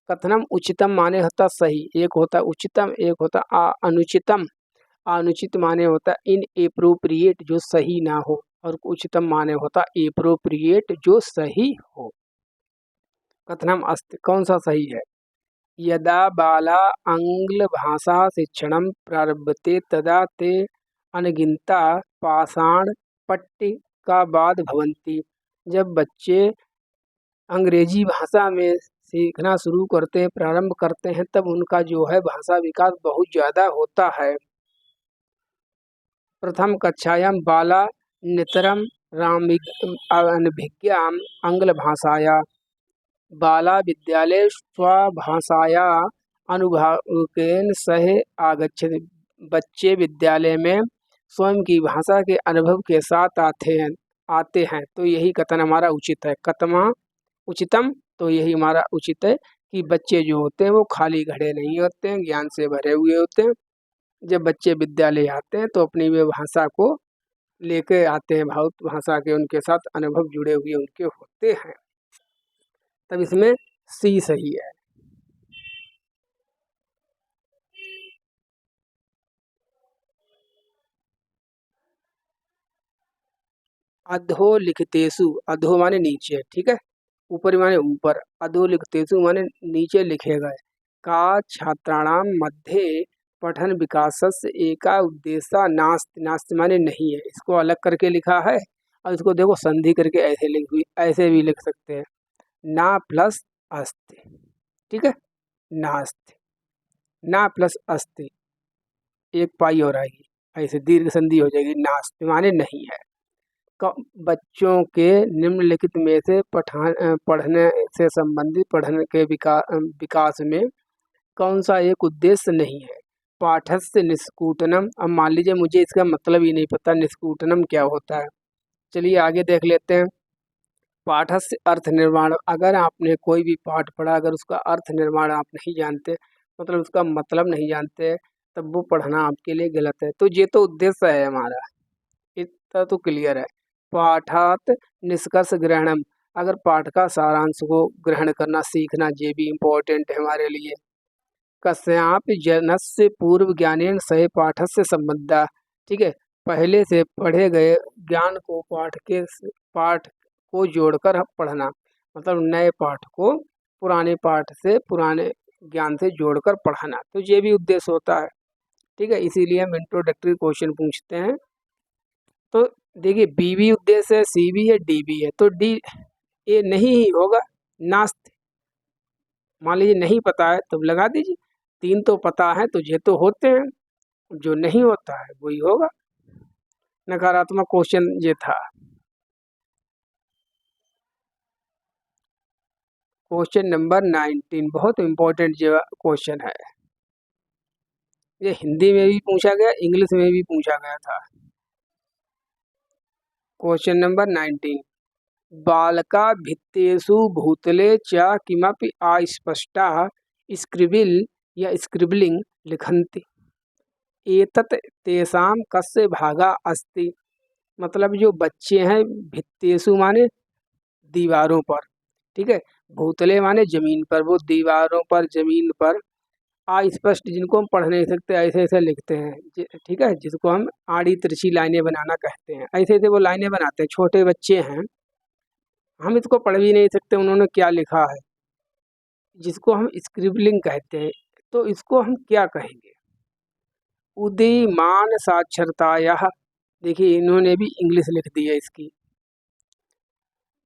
कथनम उचितम माने होता सही, एक होता उचितम, एक होता अनुचितम। अनुचित माने होता इन एप्रोप्रिएट जो सही ना हो, और उचितम माने होता एप्रोप्रिएट जो सही हो। कथनम अस्ति कौन सा सही है। यदा बाला आंग्ल भाषा शिक्षणं प्रारभते तदा ते अनगिनता पाषाण पट्टिकाबाद् भवन्ति। जब बच्चे अंग्रेजी भाषा में सीखना शुरू करते हैं, प्रारंभ करते हैं, तब उनका जो है भाषा विकास बहुत ज़्यादा होता है। प्रथम कक्षायां बाला नितरं अनभिज्ञाम् आंग्लभाषाया बाला विद्यालये स्वभाषाया अनुभवेन सह आगच्छति। बच्चे विद्यालय में स्वयं की भाषा के अनुभव के साथ आते हैं, तो यही कथन हमारा उचित है। कथमा उचितम, तो यही हमारा उचित है कि बच्चे जो होते हैं वो खाली घड़े नहीं होते हैं, ज्ञान से भरे हुए होते हैं। जब बच्चे विद्यालय आते हैं तो अपनी वे भाषा को लेके आते हैं, भाव भाषा के उनके साथ अनुभव जुड़े हुए उनके होते हैं, तब इसमें सी सही है। अधोलिखितेषु, अधो माने नीचे, ठीक है, ऊपर माने ऊपर, अधोलिखितेषु माने नीचे लिखे गए, का छात्राणां मध्ये पठन विकासस्य एका उद्देश्य नास्ति। नास्ति माने नहीं है, इसको अलग करके लिखा है, और इसको देखो संधि करके ऐसे लिखी हुई, ऐसे भी लिख सकते हैं, ना प्लस अस्ति, ठीक है, नास्ति, ना प्लस अस्ति, एक पाई और आएगी, ऐसे दीर्घ संधि हो जाएगी, नास्ति माने नहीं है। बच्चों के निम्नलिखित में से पढ़ने से संबंधित पढ़ने के विकास में कौन सा एक उद्देश्य नहीं है। पाठस्य निष्कूटनम, अब मान लीजिए मुझे इसका मतलब ही नहीं पता निष्कूटनम क्या होता है, चलिए आगे देख लेते हैं। पाठस्य अर्थ निर्माण, अगर आपने कोई भी पाठ पढ़ा, अगर उसका अर्थ निर्माण आप नहीं जानते, मतलब उसका मतलब नहीं जानते, तब वो पढ़ना आपके लिए गलत है। तो ये तो उद्देश्य है हमारा, इतना तो क्लियर है। पाठात निष्कर्ष ग्रहणम, अगर पाठ का सारांश को ग्रहण करना सीखना, ये भी इम्पोर्टेंट है हमारे लिए। कस्यापि जनस्य पूर्व ज्ञानेन सह पाठस्य संबद्धा, ठीक है, पहले से पढ़े गए ज्ञान को पाठ को जोड़कर पढ़ना, मतलब नए पाठ को पुराने पाठ से, पुराने ज्ञान से जोड़कर पढ़ाना, तो ये भी उद्देश्य होता है, ठीक है। इसीलिए हम इंट्रोडक्टरी क्वेश्चन पूछते हैं। तो देखिए बी भी उद्देश्य है, सी भी है, डी भी है, तो डी ए नहीं ही होगा, नास्ति। मान लीजिए नहीं पता है तो लगा दीजिए, 3 तो पता है तो ये तो होते हैं, जो नहीं होता है वही होगा। नकारात्मक क्वेश्चन ये था। क्वेश्चन नंबर 19 बहुत इम्पोर्टेंट जो क्वेश्चन है, ये हिंदी में भी पूछा गया, इंग्लिश में भी पूछा गया था। क्वेश्चन नंबर 19, बालका भित्तेषु भूतले च किमपि अस्पष्टाः स्क्रिबिल या स्क्रिबलिंग लिखन्ति, एतत् तेषां कस्य भागा अस्ति। मतलब जो बच्चे हैं, भित्तेषु माने दीवारों पर, ठीक है, भूतले माने जमीन पर, वो दीवारों पर जमीन पर, अस्पष्ट जिनको हम पढ़ नहीं सकते ऐसे ऐसे लिखते हैं, ठीक है, जिसको हम आड़ी तिरछी लाइनें बनाना कहते हैं, ऐसे ऐसे वो लाइनें बनाते हैं। छोटे बच्चे हैं, हम इसको पढ़ भी नहीं सकते उन्होंने क्या लिखा है, जिसको हम स्क्रिबलिंग कहते हैं। तो इसको हम क्या कहेंगे? उदीयमान साक्षरतायाः, देखिए इन्होंने भी इंग्लिश लिख दी है इसकी।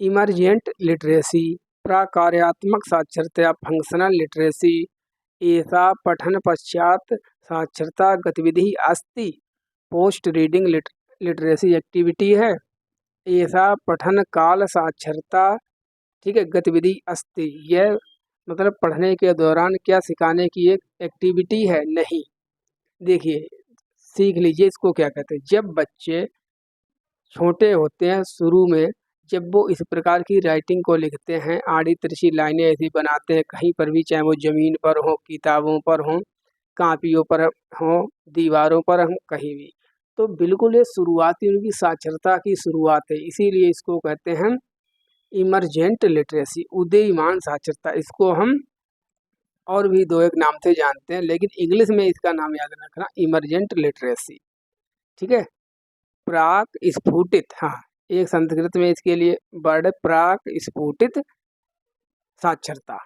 इमरजेंट लिटरेसी, प्राकार्यात्मक साक्षरता फंक्शनल लिटरेसी, एषा पठन पश्चात साक्षरता गतिविधि अस्ति। पोस्ट रीडिंग लिटरेसी एक्टिविटी है। एषा पठन काल साक्षरता, ठीक है, गतिविधि अस्ति, यह मतलब पढ़ने के दौरान क्या सिखाने की एक एक्टिविटी है, नहीं। देखिए सीख लीजिए इसको क्या कहते हैं। जब बच्चे छोटे होते हैं, शुरू में जब वो इस प्रकार की राइटिंग को लिखते हैं, आड़ी तिरछी लाइनें ऐसी बनाते हैं कहीं पर भी, चाहे वो ज़मीन पर हो, किताबों पर हो, कापियों पर हो, दीवारों पर हो, कहीं भी, तो बिल्कुल ये शुरुआती उनकी साक्षरता की शुरुआत है। इसीलिए इसको कहते हैं इमरजेंट लिटरेसी, उदीयमान साक्षरता। इसको हम और भी 2-1 नाम से जानते हैं, लेकिन इंग्लिश में इसका नाम याद रखना, इमरजेंट लिटरेसी, ठीक है। प्राक स्फुटित, हाँ, एक संस्कृत में इसके लिए वर्ड है प्राक स्फुटित साक्षरता,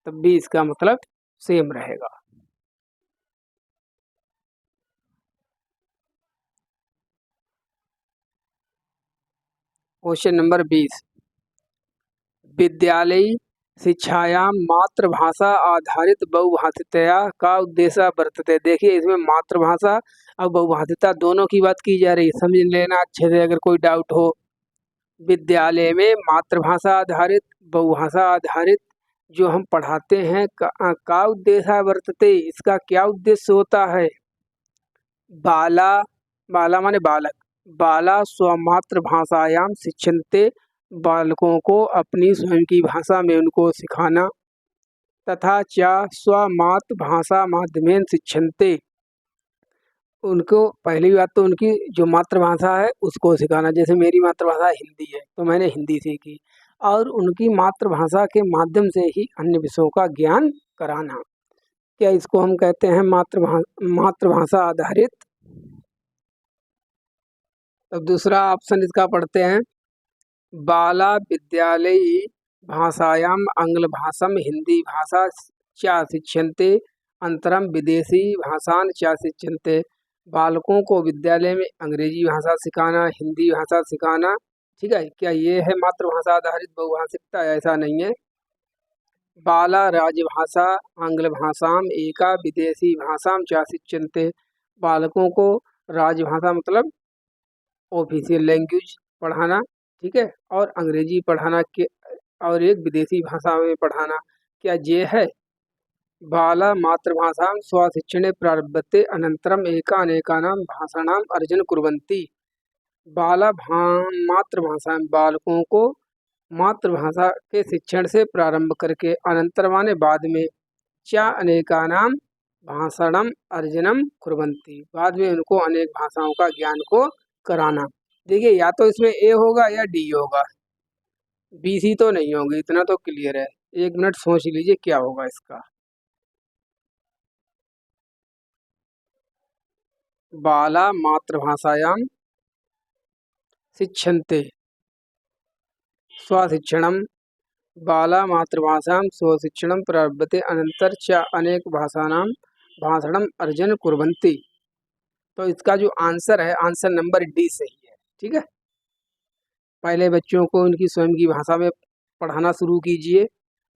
तब भी इसका मतलब सेम रहेगा। क्वेश्चन नंबर 20, विद्यालयी शिक्षायां मातृभाषा आधारित बहुभाषितया का उद्देश्य वर्तते। देखिए इसमें मातृभाषा और बहुभाषिता दोनों की बात की जा रही है, समझ लेना अच्छे से अगर कोई डाउट हो। विद्यालय में मातृभाषा आधारित, बहुभाषा आधारित जो हम पढ़ाते हैं का उद्देश्य वर्तते, इसका क्या उद्देश्य होता है? बाला, बाला माने बालक, बाला स्वमातृभाषायां शिक्षन्ते, बालकों को अपनी स्वयं की भाषा में उनको सिखाना, तथा च स्वमातृभाषा माध्यमेन शिक्षन्ते, उनको पहली बात तो उनकी जो मातृभाषा है उसको सिखाना। जैसे मेरी मातृभाषा हिंदी है तो मैंने हिंदी सीखी, और उनकी मातृभाषा के माध्यम से ही अन्य विषयों का ज्ञान कराना, क्या इसको हम कहते हैं मातृभाषा आधारित। अब दूसरा ऑप्शन इसका पढ़ते हैं, बाला विद्यालयी भाषायाम आंग्ल भाषा हिंदी भाषा च शिक्षन्ते, अंतरम विदेशी भाषान च शिक्षन्ते, बालकों को विद्यालय में अंग्रेजी भाषा सिखाना, हिंदी भाषा सिखाना, ठीक है। क्या ये है मातृभाषा आधारित बहुभाषिकता? ऐसा नहीं है। बाला राजभाषा आंग्ल भाषाम एका विदेशी भाषाम च शिक्षन्ते, बालकों को राजभाषा मतलब ऑफिशियल लैंग्वेज पढ़ाना, ठीक है, और अंग्रेजी पढ़ाना के, और एक विदेशी भाषा में पढ़ाना, क्या ये है? बाला मातृभाषां स्वशिक्षणे प्रारभते अनंतरम एकानेकानां भाषाणाम अर्जन कुर्वन्ति। बाला मातृभाषा, बालकों को मातृभाषा के शिक्षण से प्रारंभ करके, अनंतर माने बाद में, च अनेकानाम भाषणम अर्जनम कुर्वन्ति, बाद में उनको अनेक भाषाओं का ज्ञान को कराना। देखिए या तो इसमें ए होगा या डी होगा, बी सी तो नहीं होगी, इतना तो क्लियर है। 1 मिनट सोच लीजिए क्या होगा इसका। बाला मातृभाषायां शिक्षन्ते स्वशिक्षणं, बाला मातृभाषां स्वशिक्षणं प्रारभते अनंतर च अनेक भाषाणां भाषणम अर्जन कुर्वन्ति। तो इसका जो आंसर है, आंसर नंबर डी सही है। ठीक है। पहले बच्चों को उनकी स्वयं की भाषा में पढ़ाना शुरू कीजिए,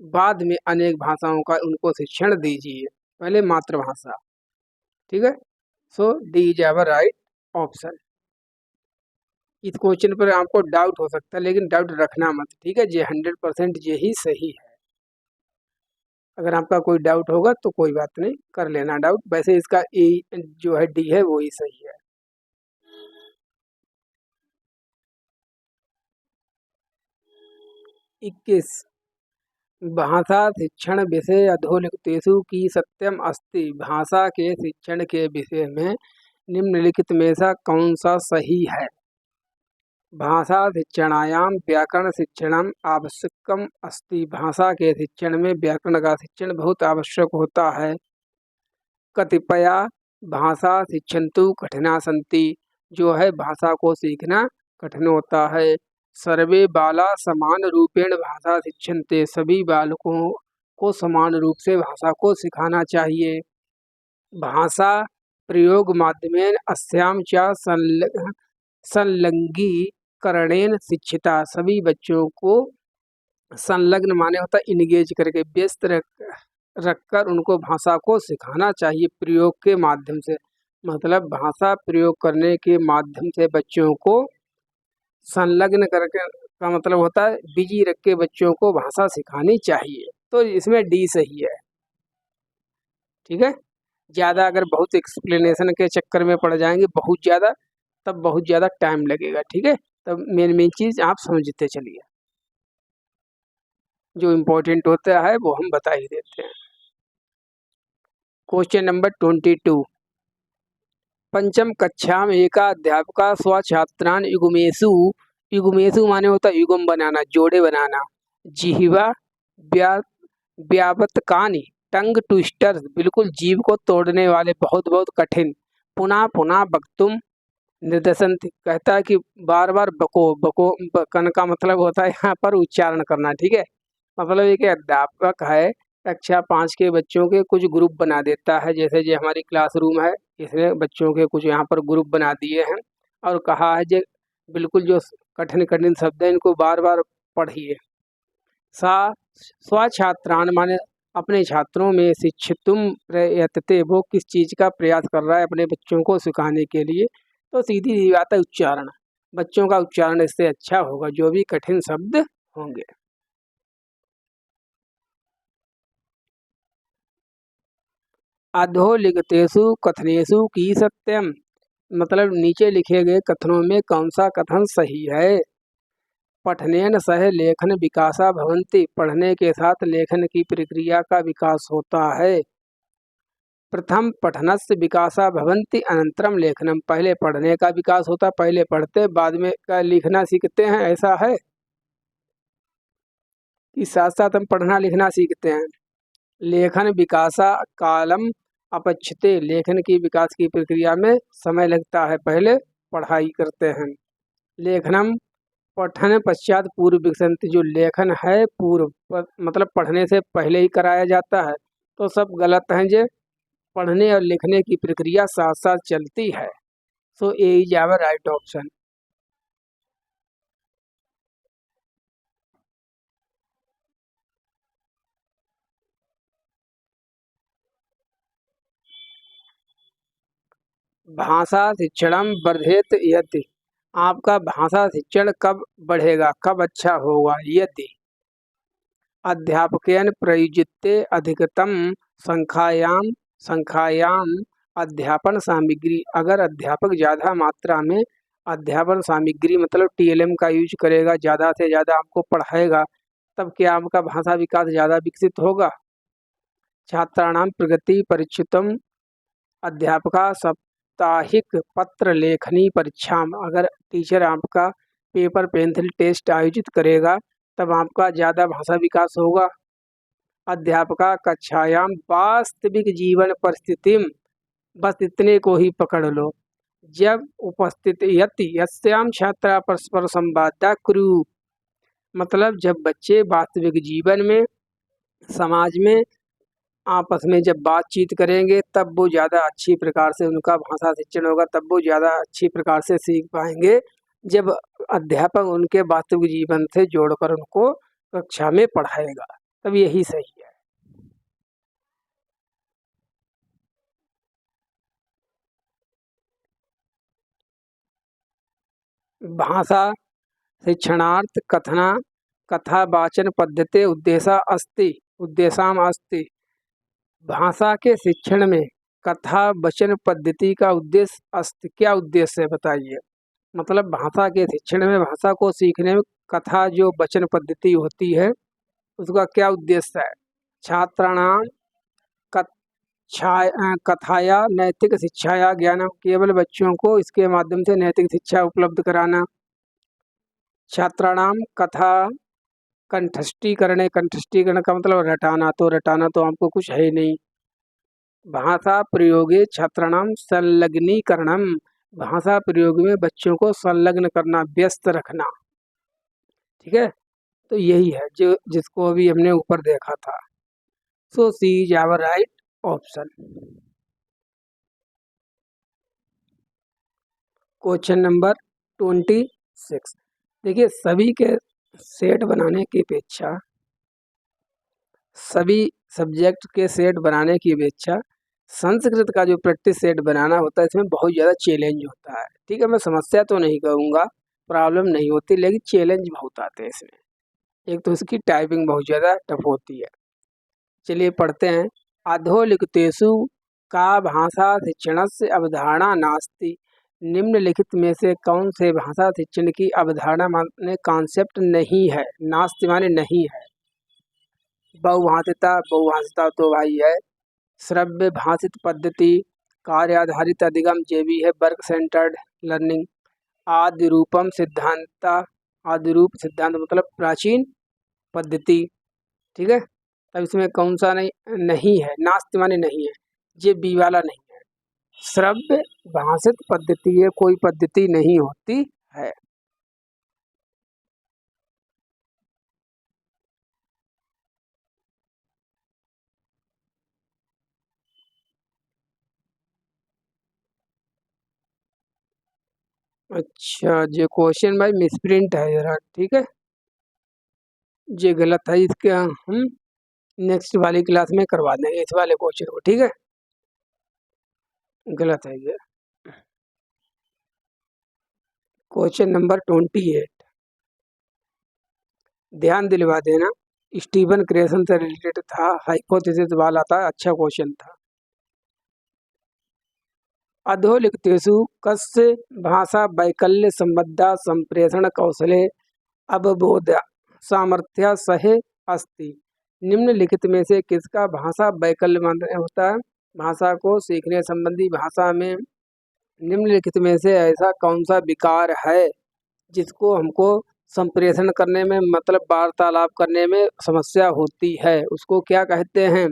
बाद में अनेक भाषाओं का उनको शिक्षण दीजिए, पहले मातृभाषा। ठीक है। So D is our right option. इस क्वेश्चन पर आपको डाउट हो सकता है, लेकिन डाउट रखना मत, ठीक है। ये 100% यही सही है। अगर आपका कोई डाउट होगा तो कोई बात नहीं, कर लेना डाउट। वैसे इसका ए जो है डी है वो ही सही है। 21 भाषा शिक्षण विषय अधोलिखितेषु की सत्यम अस्ति। भाषा के शिक्षण के विषय में निम्नलिखित में से कौन सा सही है? भाषा शिक्षणायां व्याकरण शिक्षणम आवश्यकम अस्ति। भाषा के शिक्षण में व्याकरण का शिक्षण बहुत आवश्यक होता है। कतिपया भाषा शिक्षन्तु कठिना सन्ति। जो है भाषा को सीखना कठिन होता है। सर्वे बाला समान रूपेण भाषा शिक्षन्ते। सभी बालकों को समान रूप से भाषा को सिखाना चाहिए। भाषा प्रयोग माध्यमेन अस्यां च संलग्नीकरणेन शिक्षिता। सभी बच्चों को संलग्न माने होता है इंगेज करके, व्यस्त रखकर उनको भाषा को सिखाना चाहिए प्रयोग के माध्यम से। मतलब भाषा प्रयोग करने के माध्यम से बच्चों को संलग्न करके का मतलब होता है बिजी रख के बच्चों को भाषा सिखानी चाहिए। तो इसमें डी सही है। ठीक है। ज़्यादा अगर बहुत एक्सप्लेनेशन के चक्कर में पड़ जाएंगे बहुत ज़्यादा, तब बहुत ज़्यादा टाइम लगेगा। ठीक है। तब मेन चीज़ आप समझते चलिए, जो इम्पोर्टेंट होता है वो हम बता ही देते हैं। Question number 22। पंचम कक्षा में एका अध्यापका स्वछात्रान युग्मेषु। युग्मेषु माने होता है युग्म बनाना, जोड़े बनाना। जिह्वा व्यावर्तकानि टंग ट्विस्टर्स, बिल्कुल जीभ को तोड़ने वाले, बहुत बहुत कठिन। पुनः पुनः वक्तुम निर्देशन, कहता है कि बार बार बको बको बकन का मतलब होता है यहाँ पर उच्चारण करना। ठीक है। मतलब एक अध्यापक है, कक्षा 5 के बच्चों के कुछ ग्रुप बना देता है। जैसे ये हमारी क्लासरूम है, इसने बच्चों के कुछ यहाँ पर ग्रुप बना दिए हैं और कहा है जे बिल्कुल जो कठिन कठिन शब्द है इनको बार बार पढ़िए। सा स्वछात्रान माने अपने छात्रों में शिक्षितुम प्रयतते, वो किस चीज़ का प्रयास कर रहा है अपने बच्चों को सिखाने के लिए। तो सीधी सी बात है उच्चारण, बच्चों का उच्चारण इससे अच्छा होगा जो भी कठिन शब्द होंगे। अधोलिखितेषु कथनेषु की सत्यम, मतलब नीचे लिखे गए कथनों में कौन सा कथन सही है? पठनेन सह लेखन विकासा भवन्ति, पढ़ने के साथ लेखन की प्रक्रिया का विकास होता है। प्रथम पठनस्य विकासा भवन्ति अनंतरम लेखनम, पहले पढ़ने का विकास होता, पहले पढ़ते बाद में का लिखना सीखते हैं, ऐसा है कि साथ साथ हम पढ़ना लिखना सीखते हैं? लेखन विकासा कालम अपक्षते, लेखन की विकास की प्रक्रिया में समय लगता है, पहले पढ़ाई करते हैं। लेखनम पठन पश्चात पूर्व विकसंति, जो लेखन है पूर्व मतलब पढ़ने से पहले ही कराया जाता है, तो सब गलत हैं। जे पढ़ने और लिखने की प्रक्रिया साथ साथ चलती है। सो A is our right option. भाषा शिक्षणम वर्धेत यदि, आपका भाषा शिक्षण कब बढ़ेगा, कब अच्छा होगा? यदि अध्यापकेन प्रयुज्यते अधिकतम संख्यायाम अध्यापन सामग्री, अगर अध्यापक ज़्यादा मात्रा में अध्यापन सामग्री मतलब टीएलएम का यूज करेगा, ज़्यादा से ज़्यादा आपको पढ़ाएगा, तब क्या आपका भाषा विकास ज़्यादा विकसित होगा? छात्राणाम प्रगति परीक्षितम अध्यापका साप्ताहिक पत्र लेखनी परीक्षा, अगर टीचर आपका पेपर पेंसिल टेस्ट आयोजित करेगा तब आपका ज़्यादा भाषा विकास होगा। अध्यापका कक्षायाम वास्तविक जीवन परिस्थिति, बस इतने को ही पकड़ लो। जब उपस्थित यति यस्याम छात्रा परस्पर संवादा कुरु, मतलब जब बच्चे वास्तविक जीवन में समाज में आपस में जब बातचीत करेंगे तब वो ज़्यादा अच्छी प्रकार से उनका भाषा शिक्षण होगा, तब वो ज़्यादा अच्छी प्रकार से सीख पाएंगे जब अध्यापक उनके वास्तविक जीवन से जोड़कर उनको कक्षा में पढ़ाएगा, तब यही सही है। भाषा शिक्षणार्थ कथना कथावाचन पद्धति उद्देशाम अस्ति। भाषा के शिक्षण में कथा वचन पद्धति का उद्देश्य अस्ति। क्या उद्देश्य है बताइए? मतलब भाषा के शिक्षण में, भाषा को सीखने में कथा जो वचन पद्धति होती है उसका क्या उद्देश्य है? छात्राणाम कथाया नैतिक शिक्षाया ज्ञानम, केवल बच्चों को इसके माध्यम से नैतिक शिक्षा उपलब्ध कराना। छात्राणाम कथा कंठस्थीकरण का मतलब रटाना तो हमको कुछ है ही नहीं। भाषा प्रयोगे छात्राणाम संलग्नीकरणम, भाषा प्रयोग में बच्चों को संलग्न करना, व्यस्त रखना। ठीक है, तो यही है जो जिसको अभी हमने ऊपर देखा था। So C is our right option. Question number 26। देखिए, सभी के सेट बनाने की अपेक्षा, सभी सब्जेक्ट के सेट बनाने की अपेक्षा संस्कृत का जो प्रैक्टिस सेट बनाना होता है इसमें बहुत ज़्यादा चैलेंज होता है। ठीक है, मैं समस्या तो नहीं कहूँगा, प्रॉब्लम नहीं होती, लेकिन चैलेंज बहुत आते हैं इसमें। एक तो इसकी टाइपिंग बहुत ज़्यादा टफ होती है। चलिए पढ़ते हैं। अधोलिखितेषु का भाषा शिक्षण से अवधारणा नास्ति। निम्नलिखित में से कौन से भाषा शिक्षण की अवधारणा माने कॉन्सेप्ट नहीं है? नास्ति माने नहीं है। बहुभाषिता तो भाई है। श्रव्य भाषित पद्धति, कार्य आधारित अधिगम, जे भी है वर्क सेंटर्ड लर्निंग। आदिरूपम सिद्धांत, आदिरूप सिद्धांत मतलब प्राचीन पद्धति। ठीक है, तब इसमें कौन सा नहीं है? नास्ति माने नहीं है, ये बी वाला नहीं है। श्रव्य भाषित पद्धति ये कोई पद्धति नहीं होती है। अच्छा, ये क्वेश्चन भाई मिसप्रिंट है जरा। ठीक है, ये गलत है, इसके हम नेक्स्ट वाली क्लास में करवा देंगे इस वाले क्वेश्चन को। ठीक है, गलत है ये। क्वेश्चन नंबर 28, ध्यान दिलवा देना, स्टीवन क्रेसन से रिलेटेड था, हाइपोथेसिस वाला था, अच्छा क्वेश्चन था। अधोलिखितेषु कस्य भाषा वैकल्य संबद्धा संप्रेषण कौशले अवबोध सामर्थ्य सहे अस्ति। निम्नलिखित में से किसका भाषा वैकल्य माने होता है? भाषा को सीखने संबंधी भाषा में निम्नलिखित में से ऐसा कौन सा विकार है जिसको हमको संप्रेषण करने में, मतलब वार्तालाप करने में समस्या होती है? उसको क्या कहते हैं?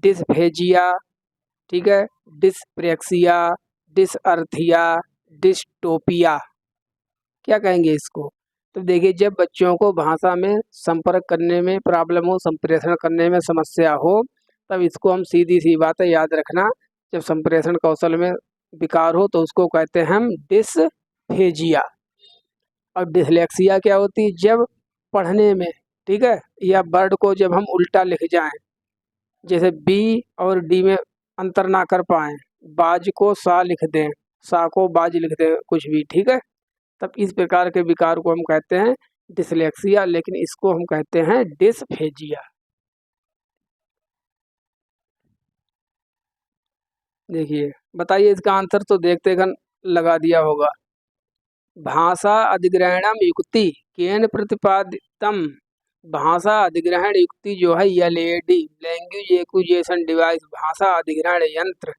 डिसफेजिया, ठीक है, डिसप्रेक्सिया, डिसअर्थिया, डिस्टोपिया, क्या कहेंगे इसको? तो देखिए, जब बच्चों को भाषा में संपर्क करने में प्रॉब्लम हो, संप्रेषण करने में समस्या हो, तब इसको हम, सीधी सी बात है, याद रखना, जब संप्रेषण कौशल में विकार हो तो उसको कहते हैं हम डिसफेजिया। और डिसलेक्सिया क्या होती है? जब पढ़ने में, ठीक है, या वर्ड को जब हम उल्टा लिख जाएं, जैसे बी और डी में अंतर ना कर पाएं, बाज को सा लिख दें, सा को बाज लिख दें, कुछ भी। ठीक है, तब इस प्रकार के विकार को हम कहते हैं डिसलेक्सिया, लेकिन इसको हम कहते हैं डिसफेजिया। देखिए, बताइए इसका आंसर तो देखते गन लगा दिया होगा। भाषा अधिग्रहणम युक्ति केन प्रतिपादितम। भाषा अधिग्रहण युक्ति जो है एलएडी, लैंग्वेज एक्विजिशन डिवाइस, भाषा अधिग्रहण यंत्र,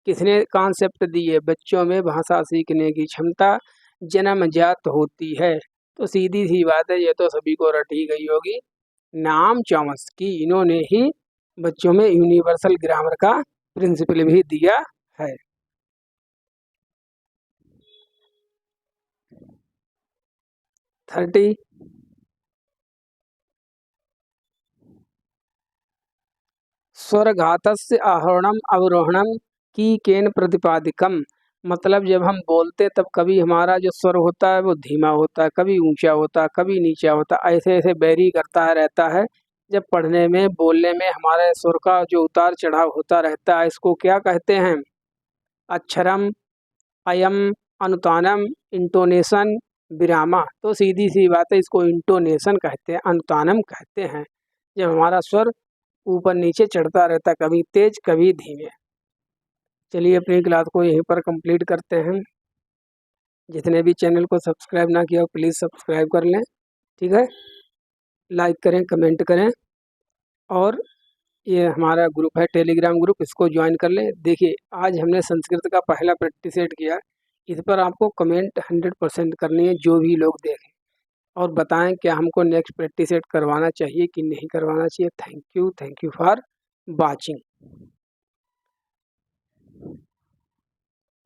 किसने कॉन्सेप्ट दी है? बच्चों में भाषा सीखने की क्षमता जन्मजात होती है। तो सीधी सी बात है, ये तो सभी को रट ही गई होगी। नाम चॉम्स्की, इन्होंने ही बच्चों में यूनिवर्सल ग्रामर का प्रिंसिपल भी दिया है। 30, स्वरघातस्य आरोहणम अवरोहणम की केन प्रतिपादिकम। मतलब जब हम बोलते हैं तब कभी हमारा जो स्वर होता है वो धीमा होता है, कभी ऊंचा होता है, कभी नीचा होता है, ऐसे ऐसे वेरी करता है रहता है। जब पढ़ने में बोलने में हमारे स्वर का जो उतार चढ़ाव होता रहता है, इसको क्या कहते हैं? अक्षरम, अयम, अनुतानम, इंटोनेशन, विरामा। तो सीधी सी बात है, इसको इंटोनेशन कहते हैं, अनुतानम कहते हैं। जब हमारा स्वर ऊपर नीचे चढ़ता रहता है, कभी तेज कभी धीमे। चलिए अपनी क्लास को यहीं पर कंप्लीट करते हैं। जितने भी चैनल को सब्सक्राइब ना किया हो प्लीज़ सब्सक्राइब कर लें, ठीक है। लाइक करें, कमेंट करें, और ये हमारा ग्रुप है टेलीग्राम ग्रुप, इसको ज्वाइन कर लें। देखिए आज हमने संस्कृत का पहला प्रैक्टिस सेट किया, इस पर आपको कमेंट 100% करनी है, जो भी लोग देखें, और बताएं क्या हमको नेक्स्ट प्रैक्टिस सेट करवाना चाहिए कि नहीं करवाना चाहिए। Thank you for watching.